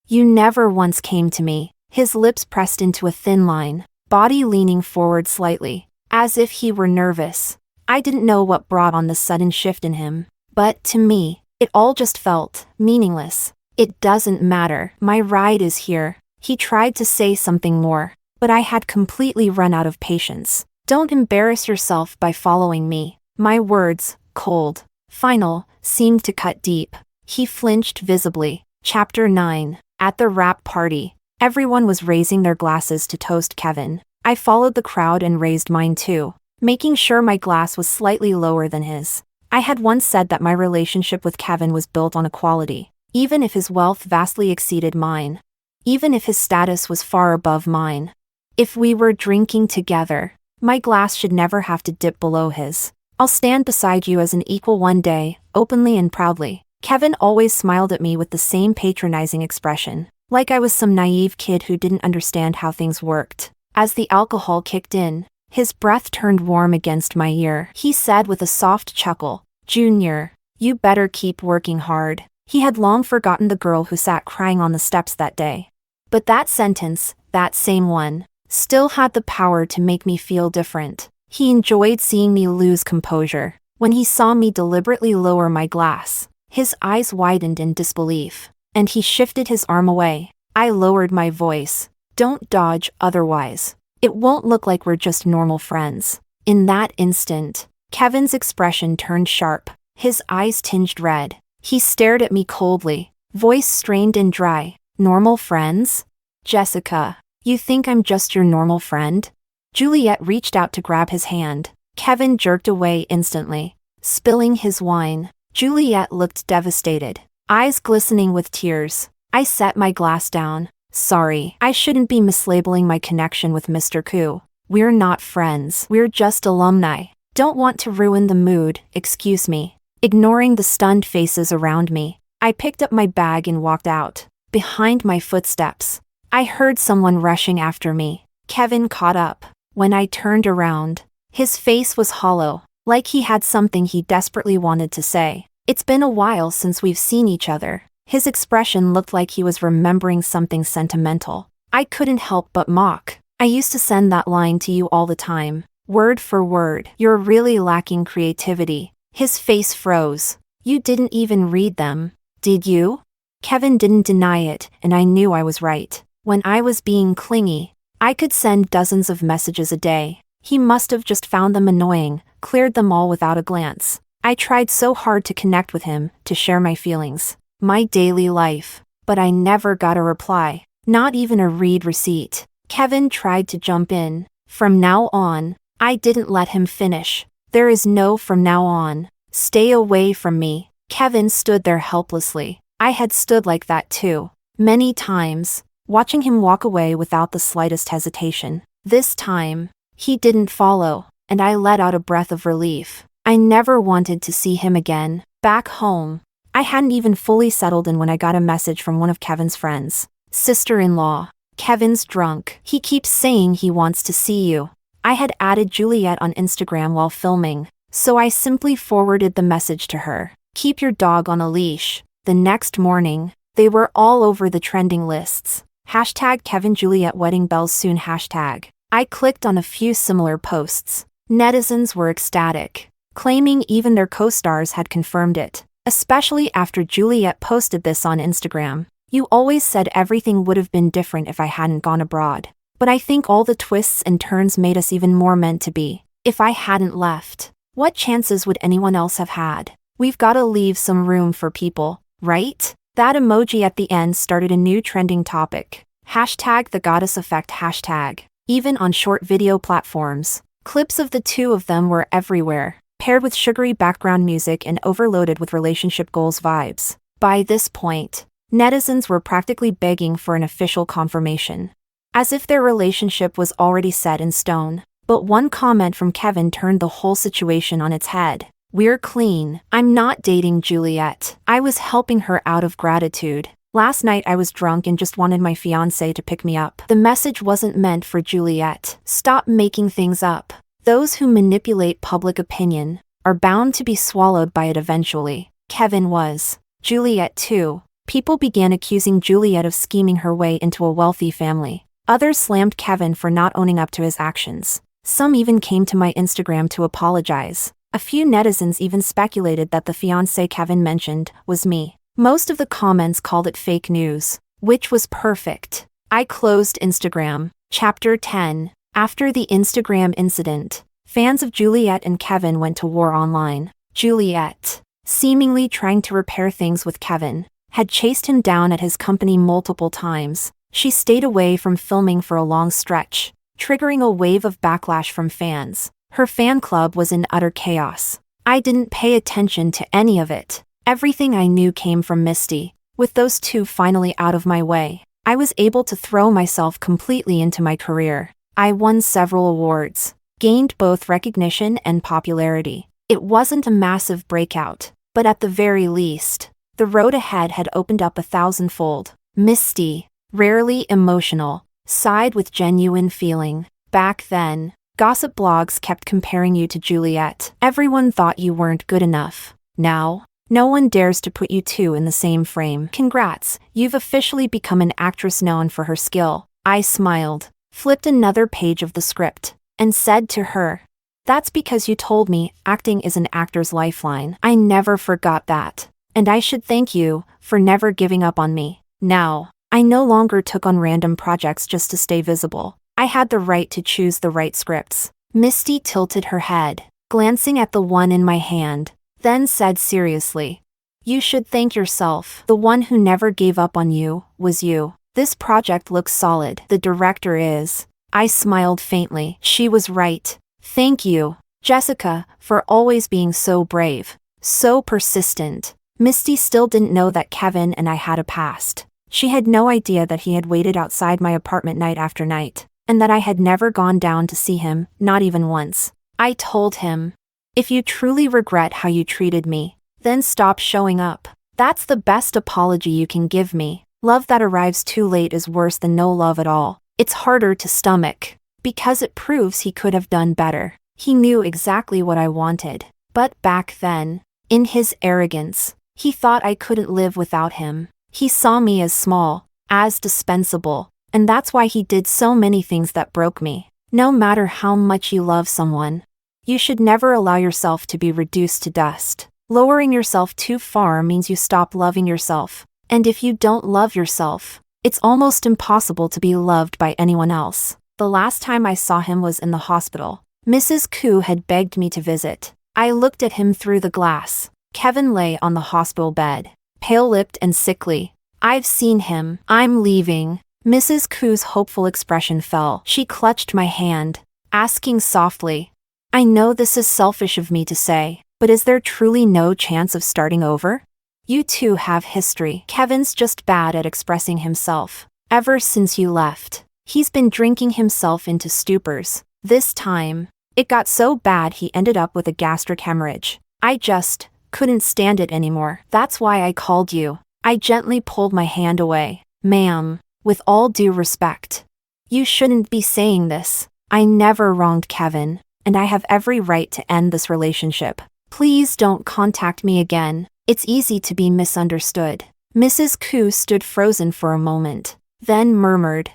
A: You never once came to me. His lips pressed into a thin line, body leaning forward slightly, as if he were nervous. I didn't know what brought on the sudden shift in him, but to me, it all just felt meaningless. It doesn't matter. My ride is here. He tried to say something more, but I had completely run out of patience. Don't embarrass yourself by following me. My words, cold, final, seemed to cut deep. He flinched visibly. Chapter 9. At the wrap party, everyone was raising their glasses to toast Kevin. I followed the crowd and raised mine too, making sure my glass was slightly lower than his. I had once said that my relationship with Kevin was built on equality, even if his wealth vastly exceeded mine. Even if his status was far above mine. If we were drinking together, my glass should never have to dip below his. I'll stand beside you as an equal one day, openly and proudly. Kevin always smiled at me with the same patronizing expression, like I was some naive kid who didn't understand how things worked. As the alcohol kicked in, his breath turned warm against my ear. He said with a soft chuckle, "Junior, you better keep working hard." He had long forgotten the girl who sat crying on the steps that day. But that sentence, that same one, still had the power to make me feel different. He enjoyed seeing me lose composure. When he saw me deliberately lower my glass, his eyes widened in disbelief, and he shifted his arm away. I lowered my voice. Don't dodge, otherwise it won't look like we're just normal friends. In that instant, Kevin's expression turned sharp. His eyes tinged red. He stared at me coldly, voice strained and dry. Normal friends? Jessica, you think I'm just your normal friend? Juliet reached out to grab his hand. Kevin jerked away instantly, spilling his wine. Juliet looked devastated, eyes glistening with tears. I set my glass down. Sorry, I shouldn't be mislabeling my connection with Mr. Koo. We're not friends. We're just alumni. Don't want to ruin the mood, excuse me. Ignoring the stunned faces around me, I picked up my bag and walked out. Behind my footsteps, I heard someone rushing after me. Kevin caught up. When I turned around, his face was hollow, like he had something he desperately wanted to say. It's been a while since we've seen each other. His expression looked like he was remembering something sentimental. I couldn't help but mock. I used to send that line to you all the time, word for word. You're really lacking creativity. His face froze. You didn't even read them, did you? Kevin didn't deny it, and I knew I was right. When I was being clingy, I could send dozens of messages a day. He must have just found them annoying, cleared them all without a glance. I tried so hard to connect with him, to share my feelings, my daily life, but I never got a reply, not even a read receipt. Kevin tried to jump in. From now on, I didn't let him finish. There is no from now on. Stay away from me. Kevin stood there helplessly. I had stood like that too, many times, watching him walk away without the slightest hesitation. This time, he didn't follow, and I let out a breath of relief. I never wanted to see him again. Back home, I hadn't even fully settled in when I got a message from one of Kevin's friends. Sister-in-law, Kevin's drunk. He keeps saying he wants to see you. I had added Juliet on Instagram while filming, so I simply forwarded the message to her. Keep your dog on a leash. The next morning, they were all over the trending lists. Hashtag Kevin Juliet wedding bells soon hashtag. I clicked on a few similar posts. Netizens were ecstatic, claiming even their co-stars had confirmed it, especially after Juliet posted this on Instagram. You always said everything would have been different if I hadn't gone abroad. But I think all the twists and turns made us even more meant to be. If I hadn't left, what chances would anyone else have had? We've gotta leave some room for people, right? That emoji at the end started a new trending topic. Hashtag the goddess effect hashtag. Even on short video platforms, Clips of the two of them were everywhere, paired with sugary background music and overloaded with relationship goals vibes. By this point, netizens were practically begging for an official confirmation, as if their relationship was already set in stone. But one comment from Kevin turned the whole situation on its head. "We're clean. I'm not dating Juliet. I was helping her out of gratitude. Last night I was drunk and just wanted my fiancé to pick me up." The message wasn't meant for Juliet. Stop making things up. Those who manipulate public opinion are bound to be swallowed by it eventually. Kevin was. Juliet too. People began accusing Juliet of scheming her way into a wealthy family. Others slammed Kevin for not owning up to his actions. Some even came to my Instagram to apologize. A few netizens even speculated that the fiancé Kevin mentioned was me. Most of the comments called it fake news, which was perfect. I closed Instagram. Chapter 10. After the Instagram incident, fans of Juliet and Kevin went to war online. Juliet, seemingly trying to repair things with Kevin, had chased him down at his company multiple times. She stayed away from filming for a long stretch, triggering a wave of backlash from fans. Her fan club was in utter chaos. I didn't pay attention to any of it. Everything I knew came from Misty. With those two finally out of my way, I was able to throw myself completely into my career. I won several awards, gained both recognition and popularity. It wasn't a massive breakout, but at the very least, the road ahead had opened up 1,000-fold. Misty, rarely emotional, sighed with genuine feeling. Back then, gossip blogs kept comparing you to Juliet. Everyone thought you weren't good enough. Now, no one dares to put you two in the same frame. Congrats, you've officially become an actress known for her skill. I smiled, flipped another page of the script, and said to her, "That's because you told me acting is an actor's lifeline. I never forgot that. And I should thank you for never giving up on me." Now, I no longer took on random projects just to stay visible. I had the right to choose the right scripts. Misty tilted her head, glancing at the one in my hand, then said seriously, "You should thank yourself. The one who never gave up on you was you. This project looks solid. The director is." I smiled faintly. She was right. Thank you, Jessica, for always being so brave, so persistent. Misty still didn't know that Kevin and I had a past. She had no idea that he had waited outside my apartment night after night, and that I had never gone down to see him, not even once. I told him, "If you truly regret how you treated me, then stop showing up. That's the best apology you can give me. Love that arrives too late is worse than no love at all. It's harder to stomach, because it proves he could have done better." He knew exactly what I wanted. But back then, in his arrogance, he thought I couldn't live without him. He saw me as small, as dispensable, and that's why he did so many things that broke me. No matter how much you love someone, you should never allow yourself to be reduced to dust. Lowering yourself too far means you stop loving yourself. And if you don't love yourself, it's almost impossible to be loved by anyone else. The last time I saw him was in the hospital. Mrs. Koo had begged me to visit. I looked at him through the glass. Kevin lay on the hospital bed, pale-lipped and sickly. "I've seen him. I'm leaving." Mrs. Koo's hopeful expression fell. She clutched my hand, asking softly, "I know this is selfish of me to say, but is there truly no chance of starting over? You two have history. Kevin's just bad at expressing himself. Ever since you left, he's been drinking himself into stupors. This time, it got so bad he ended up with a gastric hemorrhage. I just couldn't stand it anymore. That's why I called you." I gently pulled my hand away. "Ma'am, with all due respect, you shouldn't be saying this. I never wronged Kevin, and I have every right to end this relationship. Please don't contact me again. It's easy to be misunderstood." Mrs. Koo stood frozen for a moment, then murmured,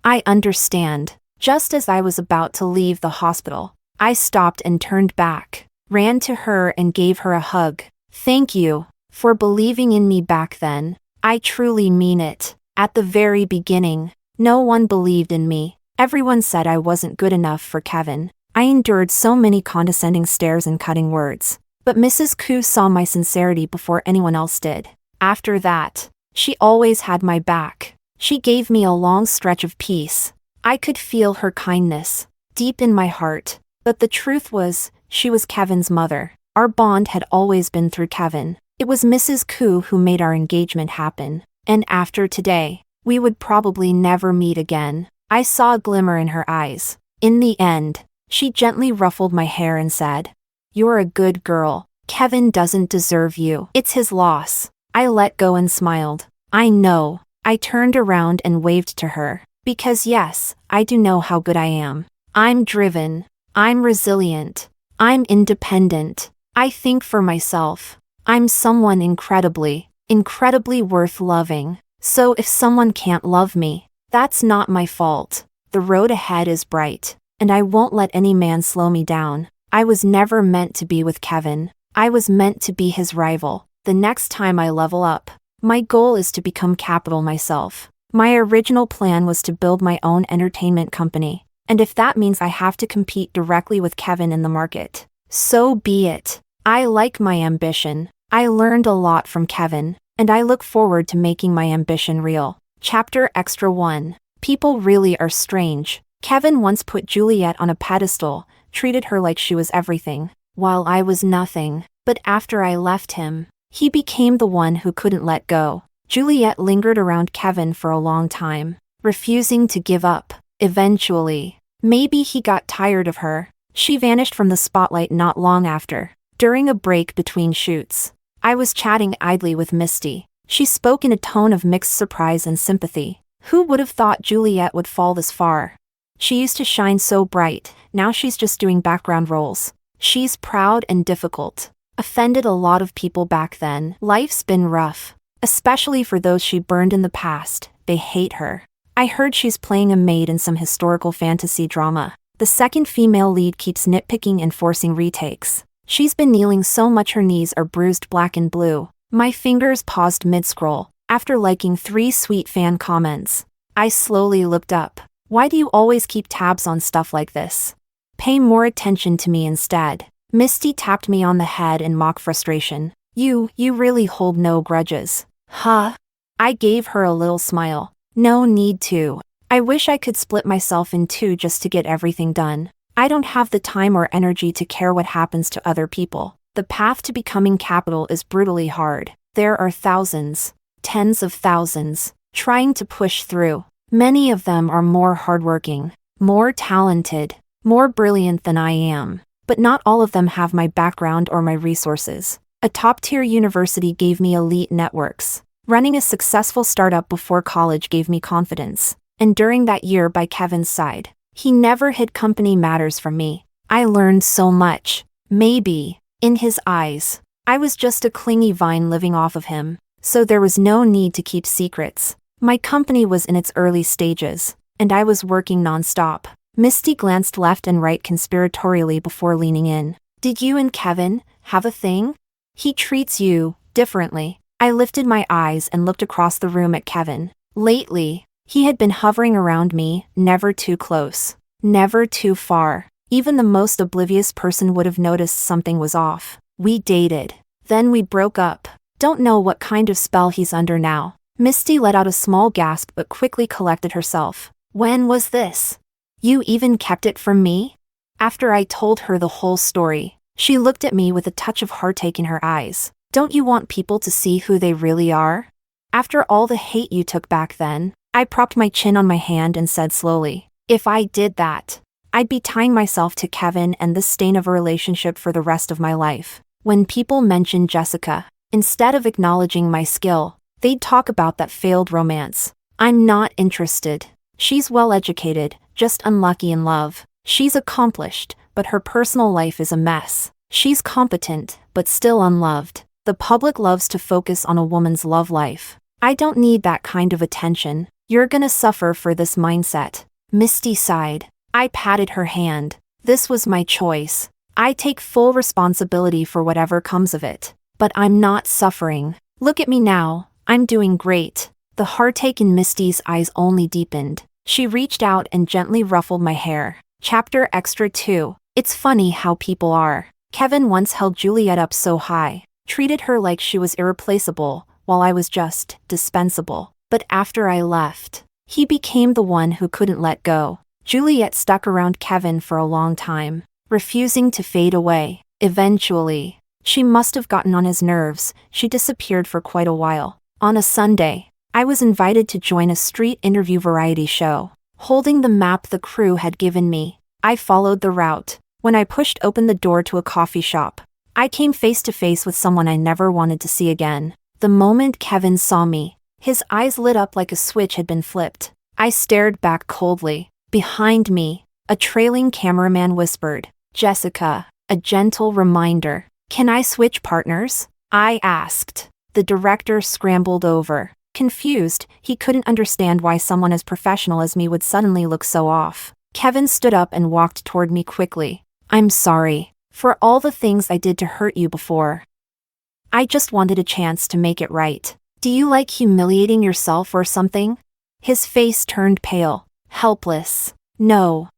A: "I understand." Just as I was about to leave the hospital, I stopped and turned back, ran to her and gave her a hug. "Thank you for believing in me back then. I truly mean it. At the very beginning, no one believed in me. Everyone said I wasn't good enough for Kevin. I endured so many condescending stares and cutting words. But Mrs. Koo saw my sincerity before anyone else did. After that, she always had my back. She gave me a long stretch of peace. I could feel her kindness, deep in my heart. But the truth was, she was Kevin's mother. Our bond had always been through Kevin. It was Mrs. Koo who made our engagement happen. And after today, we would probably never meet again. I saw a glimmer in her eyes. In the end, she gently ruffled my hair and said, "You're a good girl. Kevin doesn't deserve you. It's his loss." I let go and smiled. I know. I turned around and waved to her. Because yes, I do know how good I am. I'm driven. I'm resilient. I'm independent. I think for myself. I'm someone incredibly worth loving. So if someone can't love me, that's not my fault. The road ahead is bright, and I won't let any man slow me down. I was never meant to be with Kevin. I was meant to be his rival. The next time I level up, my goal is to become capital myself. My original plan was to build my own entertainment company, and if that means I have to compete directly with Kevin in the market, so be it. I like my ambition. I learned a lot from Kevin, and I look forward to making my ambition real. Chapter Extra 1. People really are strange. Kevin once put Juliet on a pedestal, treated her like she was everything, while I was nothing. But after I left him, he became the one who couldn't let go. Juliet lingered around Kevin for a long time, refusing to give up. Eventually, maybe he got tired of her. She vanished from the spotlight not long after. During a break between shoots, I was chatting idly with Misty. She spoke in a tone of mixed surprise and sympathy. Who would have thought Juliet would fall this far? She used to shine so bright, now she's just doing background roles. She's proud and difficult. Offended a lot of people back then. Life's been rough, especially for those she burned in the past. They hate her. I heard she's playing a maid in some historical fantasy drama. The second female lead keeps nitpicking and forcing retakes. She's been kneeling so much her knees are bruised black and blue. My fingers paused mid-scroll. After liking 3 sweet fan comments, I slowly looked up. Why do you always keep tabs on stuff like this? Pay more attention to me instead. Misty tapped me on the head in mock frustration. You really hold no grudges. Huh? I gave her a little smile. No need to. I wish I could split myself in two just to get everything done. I don't have the time or energy to care what happens to other people. The path to becoming capital is brutally hard. There are thousands, tens of thousands, trying to push through. Many of them are more hardworking, more talented, more brilliant than I am. But not all of them have my background or my resources. A top-tier university gave me elite networks. Running a successful startup before college gave me confidence. And during that year by Kevin's side, he never hid company matters from me. I learned so much. Maybe, in his eyes, I was just a clingy vine living off of him, so there was no need to keep secrets. My company was in its early stages, and I was working non-stop. Misty glanced left and right conspiratorially before leaning in. Did you and Kevin have a thing? He treats you differently. I lifted my eyes and looked across the room at Kevin. Lately, he had been hovering around me, never too close, never too far. Even the most oblivious person would have noticed something was off. We dated. Then we broke up. Don't know what kind of spell he's under now. Misty let out a small gasp but quickly collected herself. When was this? You even kept it from me? After I told her the whole story, she looked at me with a touch of heartache in her eyes. Don't you want people to see who they really are? After all the hate you took back then, I propped my chin on my hand and said slowly, if I did that, I'd be tying myself to Kevin and the stain of a relationship for the rest of my life. When people mention Jessica, instead of acknowledging my skill, they'd talk about that failed romance. I'm not interested. She's well-educated, just unlucky in love. She's accomplished, but her personal life is a mess. She's competent, but still unloved. The public loves to focus on a woman's love life. I don't need that kind of attention. You're gonna suffer for this mindset. Misty sighed. I patted her hand. This was my choice. I take full responsibility for whatever comes of it. But I'm not suffering. Look at me now. I'm doing great. The heartache in Misty's eyes only deepened. She reached out and gently ruffled my hair. Chapter Extra 2. It's funny how people are. Kevin once held Juliet up so high, treated her like she was irreplaceable, while I was just dispensable. But after I left, he became the one who couldn't let go. Juliet stuck around Kevin for a long time, refusing to fade away. Eventually, she must have gotten on his nerves. She disappeared for quite a while. On a Sunday, I was invited to join a street interview variety show. Holding the map the crew had given me, I followed the route. When I pushed open the door to a coffee shop, I came face to face with someone I never wanted to see again. The moment Kevin saw me, his eyes lit up like a switch had been flipped. I stared back coldly. Behind me, a trailing cameraman whispered, "Jessica," a gentle reminder. "Can I switch partners?" I asked. The director scrambled over. Confused, he couldn't understand why someone as professional as me would suddenly look so off. Kevin stood up and walked toward me quickly. "I'm sorry for all the things I did to hurt you before. I just wanted a chance to make it right. Do you like humiliating yourself or something?" His face turned pale, helpless. "No.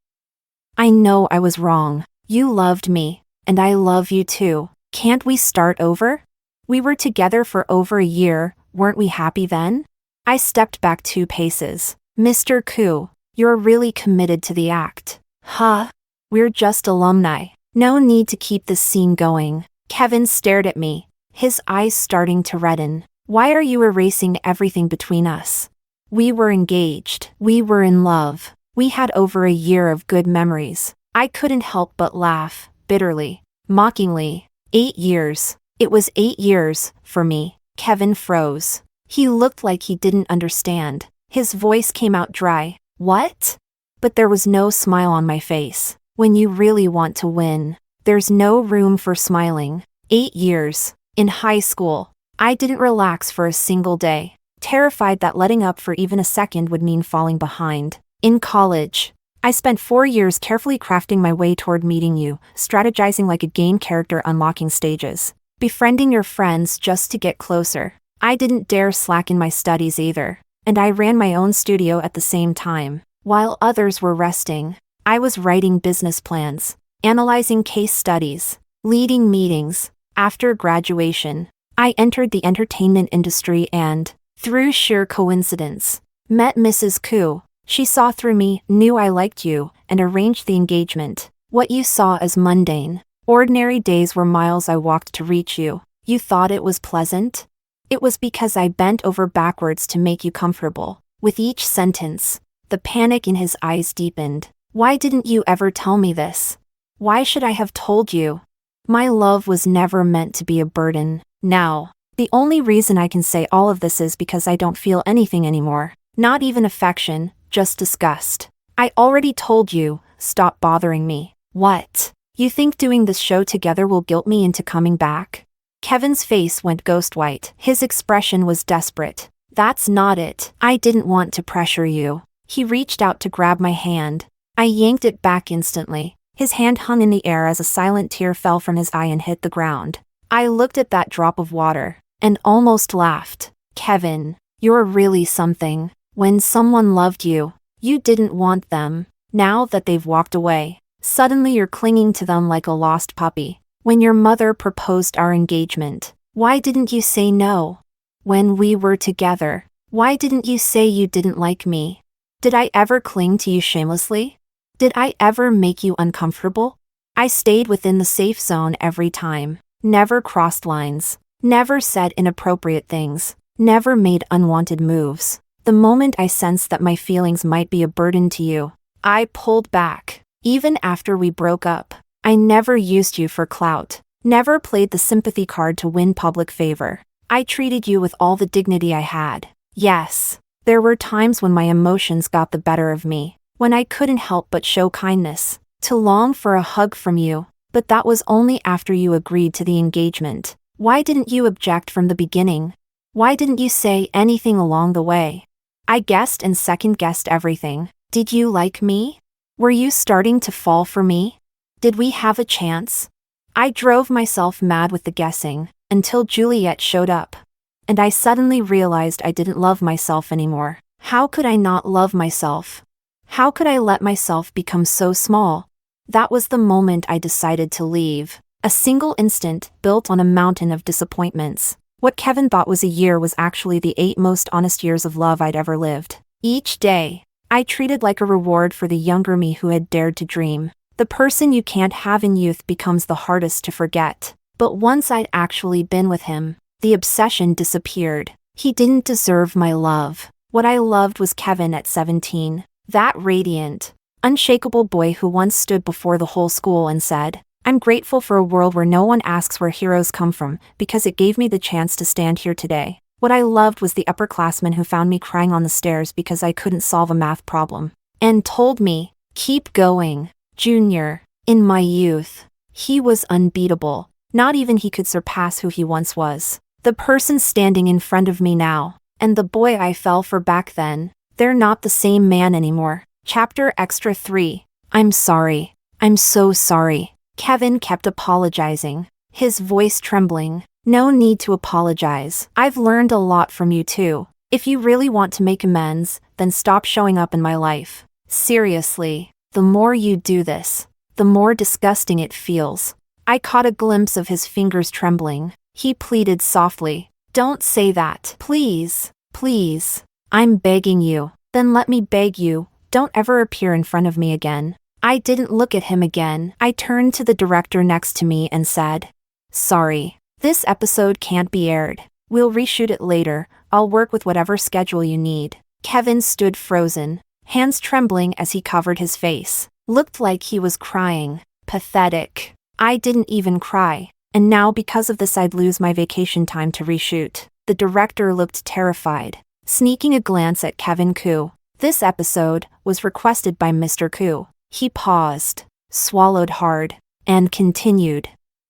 A: I know I was wrong. You loved me, and I love you too. Can't we start over? We were together for over a year, weren't we happy then?" I stepped back 2 paces. "Mr. Koo, you're really committed to the act." "Huh? We're just alumni. No need to keep this scene going." Kevin stared at me, his eyes starting to redden. "Why are you erasing everything between us? We were engaged. We were in love. We had over a year of good memories." I couldn't help but laugh, bitterly, mockingly. 8 years. It was 8 years, for me. Kevin froze. He looked like he didn't understand. His voice came out dry. "What?" But there was no smile on my face. When you really want to win, there's no room for smiling. 8 years. In high school, I didn't relax for a single day, terrified that letting up for even a second would mean falling behind. In college, I spent 4 years carefully crafting my way toward meeting you, strategizing like a game character unlocking stages, befriending your friends just to get closer. I didn't dare slack in my studies either, and I ran my own studio at the same time. While others were resting, I was writing business plans, analyzing case studies, leading meetings. After graduation, I entered the entertainment industry and, through sheer coincidence, met Mrs. Koo. She saw through me, knew I liked you, and arranged the engagement. What you saw as mundane, ordinary days were miles I walked to reach you. You thought it was pleasant? It was because I bent over backwards to make you comfortable. With each sentence, the panic in his eyes deepened. Why didn't you ever tell me this? Why should I have told you? My love was never meant to be a burden. Now, the only reason I can say all of this is because I don't feel anything anymore. Not even affection, just disgust. I already told you, stop bothering me. What? You think doing this show together will guilt me into coming back? Kevin's face went ghost white. His expression was desperate. That's not it. I didn't want to pressure you. He reached out to grab my hand. I yanked it back instantly. His hand hung in the air as a silent tear fell from his eye and hit the ground. I looked at that drop of water, and almost laughed. Kevin, you're really something. When someone loved you, you didn't want them. Now that they've walked away, suddenly you're clinging to them like a lost puppy. When your mother proposed our engagement, why didn't you say no? When we were together, why didn't you say you didn't like me? Did I ever cling to you shamelessly? Did I ever make you uncomfortable? I stayed within the safe zone every time, never crossed lines, never said inappropriate things, never made unwanted moves. The moment I sensed that my feelings might be a burden to you, I pulled back. Even after we broke up, I never used you for clout, never played the sympathy card to win public favor. I treated you with all the dignity I had. Yes, there were times when my emotions got the better of me, when I couldn't help but show kindness, to long for a hug from you, but that was only after you agreed to the engagement. Why didn't you object from the beginning? Why didn't you say anything along the way? I guessed and second-guessed everything. Did you like me? Were you starting to fall for me? Did we have a chance? I drove myself mad with the guessing, until Juliet showed up. And I suddenly realized I didn't love myself anymore. How could I not love myself? How could I let myself become so small? That was the moment I decided to leave. A single instant, built on a mountain of disappointments. What Kevin thought was a year was actually the 8 most honest years of love I'd ever lived. Each day, I treated like a reward for the younger me who had dared to dream. The person you can't have in youth becomes the hardest to forget. But once I'd actually been with him, the obsession disappeared. He didn't deserve my love. What I loved was Kevin at 17. That radiant, unshakable boy who once stood before the whole school and said, "I'm grateful for a world where no one asks where heroes come from, because it gave me the chance to stand here today." What I loved was the upperclassman who found me crying on the stairs because I couldn't solve a math problem, and told me, "Keep going, Junior." In my youth, he was unbeatable. Not even he could surpass who he once was. The person standing in front of me now, and the boy I fell for back then, they're not the same man anymore. Chapter Extra 3. I'm sorry. I'm so sorry. Kevin kept apologizing, his voice trembling. No need to apologize. I've learned a lot from you too. If you really want to make amends, then stop showing up in my life. Seriously, the more you do this, the more disgusting it feels. I caught a glimpse of his fingers trembling. He pleaded softly, "Don't say that. Please, please. I'm begging you." "Then let me beg you, don't ever appear in front of me again." I didn't look at him again. I turned to the director next to me and said, "Sorry. This episode can't be aired. We'll reshoot it later. I'll work with whatever schedule you need." Kevin stood frozen, hands trembling as he covered his face. Looked like he was crying. Pathetic. I didn't even cry. And now because of this I'd lose my vacation time to reshoot. The director looked terrified, sneaking a glance at Kevin Koo. This episode was requested by Mr. Koo. He paused, swallowed hard, and continued.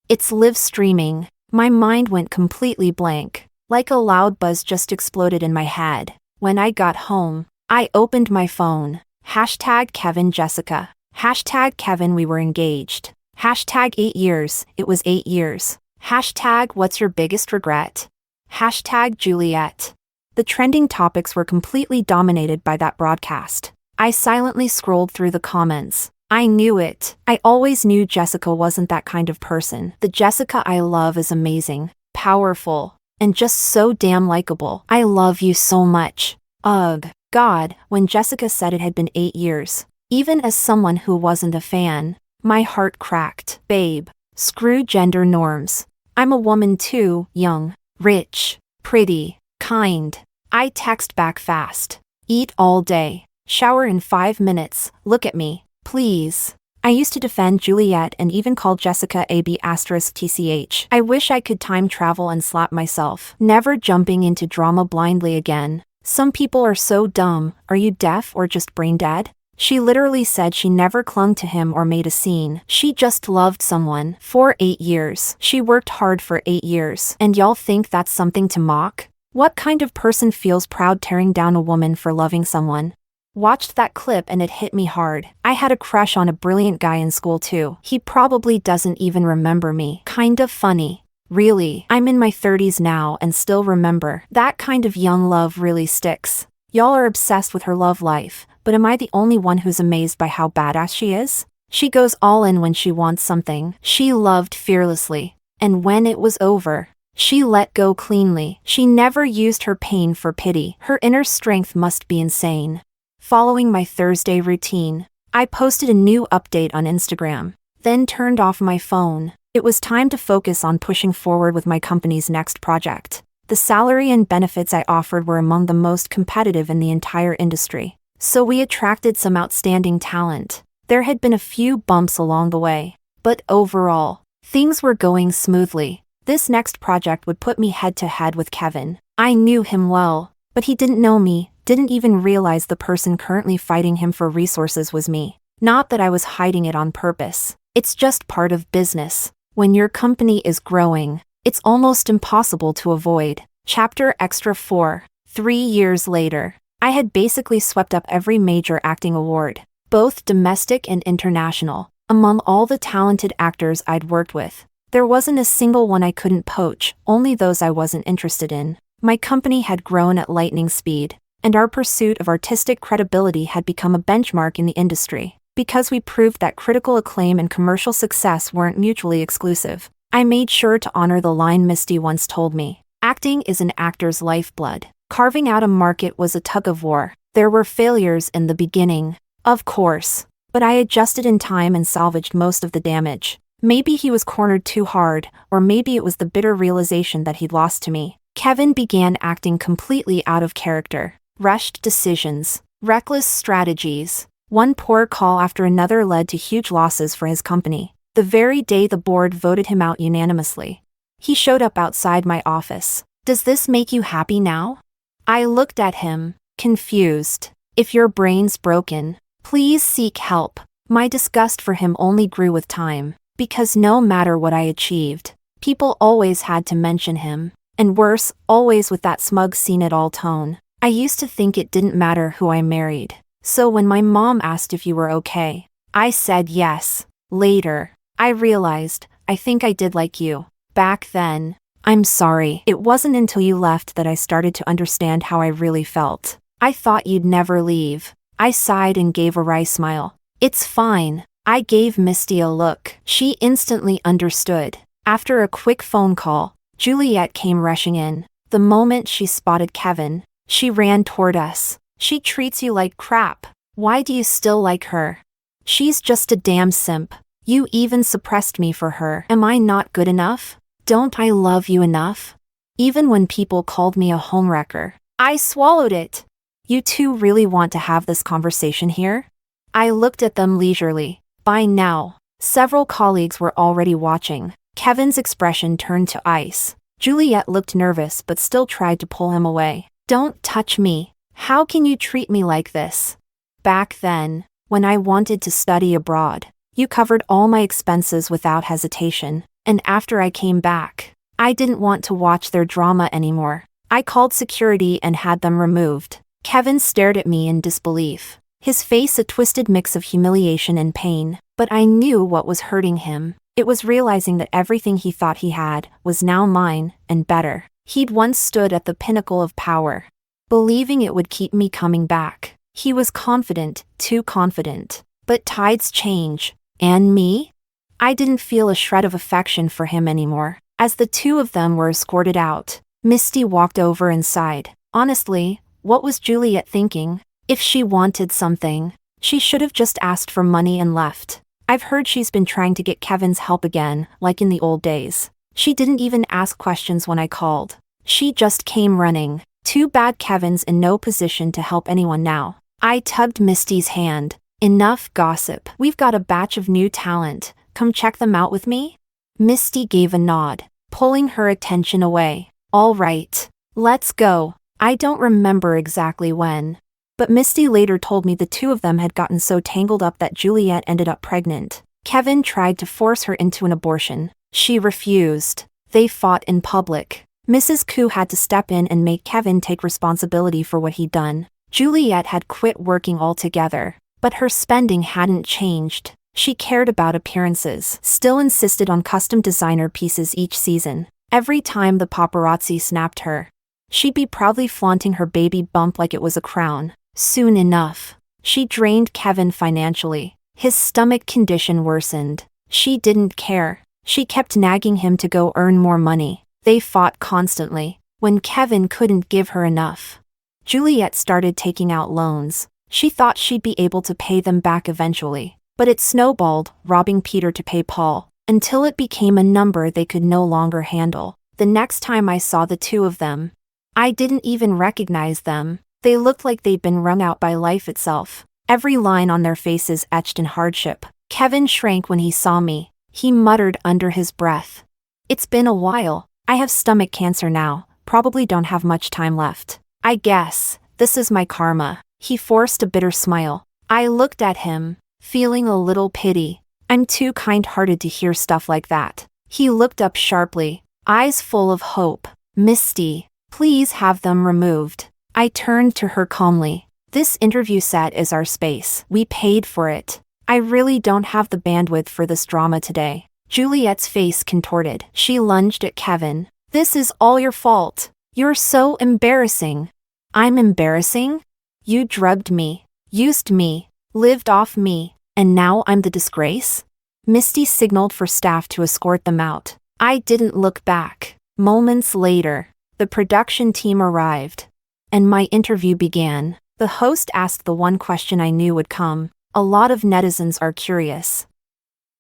A: "It's live streaming." My mind went completely blank. Like a loud buzz just exploded in my head. When I got home, I opened my phone. Hashtag Kevin Jessica. Hashtag Kevin we were engaged. Hashtag 8 years, it was 8 years. Hashtag what's your biggest regret? Hashtag Juliet. The trending topics were completely dominated by that broadcast. I silently scrolled through the comments. I knew it. I always knew Jessica wasn't that kind of person. The Jessica I love is amazing, powerful, and just so damn likable. I love you so much. Ugh. God, when Jessica said it had been 8 years, even as someone who wasn't a fan, my heart cracked. Babe, screw gender norms. I'm a woman too, young, rich, pretty, kind. I text back fast. Eat all day. Shower in 5 minutes. Look at me, please. I used to defend Juliet and even call Jessica AB*TCH. I wish I could time travel and slap myself. Never jumping into drama blindly again. Some people are so dumb. Are you deaf or just brain dead? She literally said she never clung to him or made a scene. She just loved someone for 8 years. She worked hard for 8 years. And y'all think that's something to mock? What kind of person feels proud tearing down a woman for loving someone? Watched that clip and it hit me hard. I had a crush on a brilliant guy in school too. He probably doesn't even remember me. Kind of funny. Really, I'm in my 30s now and still remember. That kind of young love really sticks. Y'all are obsessed with her love life, but am I the only one who's amazed by how badass she is? She goes all in when she wants something. She loved fearlessly. And when it was over, she let go cleanly. She never used her pain for pity. Her inner strength must be insane. Following my Thursday routine, I posted a new update on Instagram, then turned off my phone. It was time to focus on pushing forward with my company's next project. The salary and benefits I offered were among the most competitive in the entire industry, so we attracted some outstanding talent. There had been a few bumps along the way, but overall, things were going smoothly. This next project would put me head-to-head with Kevin. I knew him well, but he didn't know me, didn't even realize the person currently fighting him for resources was me. Not that I was hiding it on purpose. It's just part of business. When your company is growing, it's almost impossible to avoid. Chapter Extra 4. 3 years later, I had basically swept up every major acting award, both domestic and international. Among all the talented actors I'd worked with, there wasn't a single one I couldn't poach, only those I wasn't interested in. My company had grown at lightning speed, and our pursuit of artistic credibility had become a benchmark in the industry. Because we proved that critical acclaim and commercial success weren't mutually exclusive, I made sure to honor the line Misty once told me. Acting is an actor's lifeblood. Carving out a market was a tug of war. There were failures in the beginning, of course, but I adjusted in time and salvaged most of the damage. Maybe he was cornered too hard, or maybe it was the bitter realization that he'd lost to me. Kevin began acting completely out of character. Rushed decisions, reckless strategies. One poor call after another led to huge losses for his company. The very day the board voted him out unanimously. He showed up outside my office. "Does this make you happy now?" I looked at him, confused. "If your brain's broken, please seek help." My disgust for him only grew with time, because no matter what I achieved, people always had to mention him. And worse, always with that smug seen-it-all tone. I used to think it didn't matter who I married. So when my mom asked if you were okay, I said yes. Later, I realized, I think I did like you. Back then. I'm sorry. It wasn't until you left that I started to understand how I really felt. I thought you'd never leave. I sighed and gave a wry smile. "It's fine." I gave Misty a look. She instantly understood. After a quick phone call, Juliet came rushing in. The moment she spotted Kevin, she ran toward us. "She treats you like crap. Why do you still like her? She's just a damn simp. You even suppressed me for her. Am I not good enough? Don't I love you enough?" Even when people called me a homewrecker, I swallowed it. "You two really want to have this conversation here?" I looked at them leisurely. By now, several colleagues were already watching. Kevin's expression turned to ice. Juliet looked nervous but still tried to pull him away. "Don't touch me. How can you treat me like this? Back then, when I wanted to study abroad, you covered all my expenses without hesitation. And after I came back, I didn't want to watch their drama anymore. I called security and had them removed." Kevin stared at me in disbelief, his face a twisted mix of humiliation and pain. But I knew what was hurting him. It was realizing that everything he thought he had was now mine, and better. He'd once stood at the pinnacle of power, believing it would keep me coming back. He was confident, too confident. But tides change. And me? I didn't feel a shred of affection for him anymore. As the two of them were escorted out, Misty walked over and sighed. Honestly, what was Juliet thinking? If she wanted something, she should have just asked for money and left. I've heard she's been trying to get Kevin's help again, like in the old days. She didn't even ask questions when I called. She just came running. Too bad Kevin's in no position to help anyone now. I tugged Misty's hand. "Enough gossip. We've got a batch of new talent. Come check them out with me?" Misty gave a nod, pulling her attention away. "All right. Let's go." I don't remember exactly when, but Misty later told me the two of them had gotten so tangled up that Juliet ended up pregnant. Kevin tried to force her into an abortion. She refused. They fought in public. Mrs. Koo had to step in and make Kevin take responsibility for what he'd done. Juliet had quit working altogether, but her spending hadn't changed. She cared about appearances, still insisted on custom designer pieces each season. Every time the paparazzi snapped her, she'd be proudly flaunting her baby bump like it was a crown. Soon enough, she drained Kevin financially. His stomach condition worsened. She didn't care. She kept nagging him to go earn more money. They fought constantly. When Kevin couldn't give her enough, Juliet started taking out loans. She thought she'd be able to pay them back eventually. But it snowballed, robbing Peter to pay Paul, until it became a number they could no longer handle. The next time I saw the two of them, I didn't even recognize them. They looked like they'd been wrung out by life itself. Every line on their faces etched in hardship. Kevin shrank when he saw me. He muttered under his breath, "It's been a while. I have stomach cancer now. Probably don't have much time left. I guess this is my karma." He forced a bitter smile. I looked at him, feeling a little pity. I'm too kind-hearted to hear stuff like that. He looked up sharply, eyes full of hope. "Misty, please have them removed." I turned to her calmly. "This interview set is our space. We paid for it. I really don't have the bandwidth for this drama today." Juliet's face contorted. She lunged at Kevin. "This is all your fault. You're so embarrassing." "I'm embarrassing? You drugged me, used me, lived off me, and now I'm the disgrace?" Misty signaled for staff to escort them out. I didn't look back. Moments later, the production team arrived, and my interview began. The host asked the one question I knew would come. A lot of netizens are curious.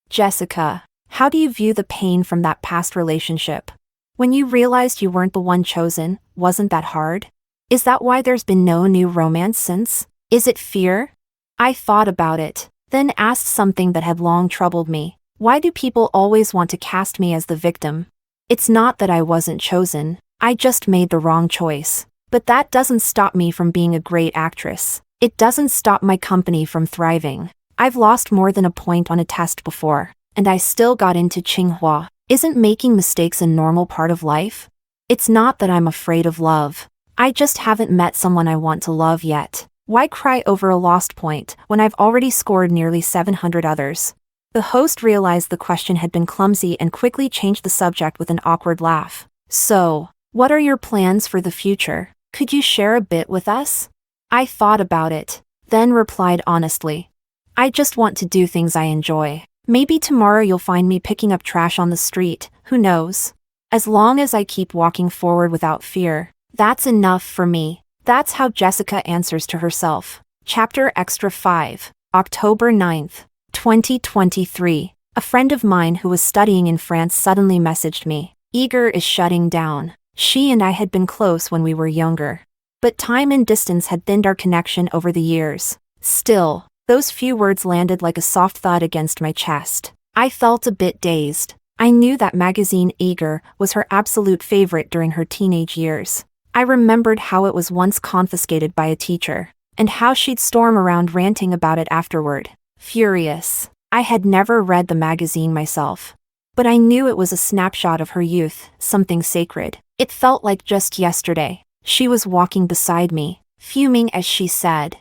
A: Jessica, how do you view the pain from that past relationship? When you realized you weren't the one chosen, wasn't that hard? Is that why there's been no new romance since? Is it fear? I thought about it, then asked something that had long troubled me. Why do people always want to cast me as the victim? It's not that I wasn't chosen, I just made the wrong choice. But that doesn't stop me from being a great actress. It doesn't stop my company from thriving. I've lost more than a point on a test before, and I still got into Tsinghua. Isn't making mistakes a normal part of life? It's not that I'm afraid of love. I just haven't met someone I want to love yet. Why cry over a lost point when I've already scored nearly 700 others? The host realized the question had been clumsy and quickly changed the subject with an awkward laugh. So, what are your plans for the future? Could you share a bit with us? I thought about it, then replied honestly. I just want to do things I enjoy. Maybe tomorrow you'll find me picking up trash on the street, who knows? As long as I keep walking forward without fear, that's enough for me. That's how Jessica answers to herself. Chapter Extra 5, October 9th, 2023. A friend of mine who was studying in France suddenly messaged me. Eager is shutting down. She and I had been close when we were younger. But time and distance had thinned our connection over the years. Still, those few words landed like a soft thud against my chest. I felt a bit dazed. I knew that magazine Eager was her absolute favorite during her teenage years. I remembered how it was once confiscated by a teacher, and how she'd storm around ranting about it afterward. Furious. I had never read the magazine myself, but I knew it was a snapshot of her youth, something sacred. It felt like just yesterday. She was walking beside me, fuming as she said,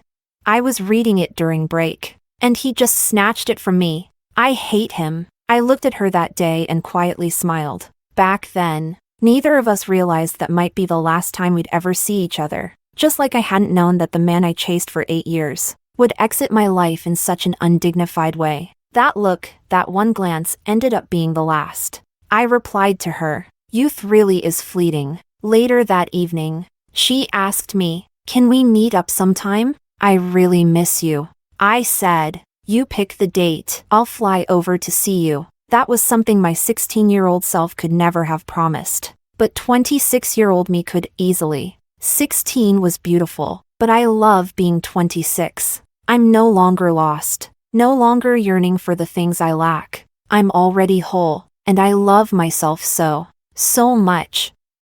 A: I was reading it during break, and he just snatched it from me. I hate him. I looked at her that day and quietly smiled. Back then, neither of us realized that might be the last time we'd ever see each other, just like I hadn't known that the man I chased for 8 years would exit my life in such an undignified way. That look, that one glance, ended up being the last. I replied to her, youth really is fleeting. Later that evening, she asked me, can we meet up sometime? I really miss you. I said, you pick the date. I'll fly over to see you. That was something my 16-year-old self could never have promised. But 26-year-old me could easily. 16 was beautiful, but I love being 26. I'm no longer lost, no longer yearning for the things I lack. I'm already whole, and I love myself so much.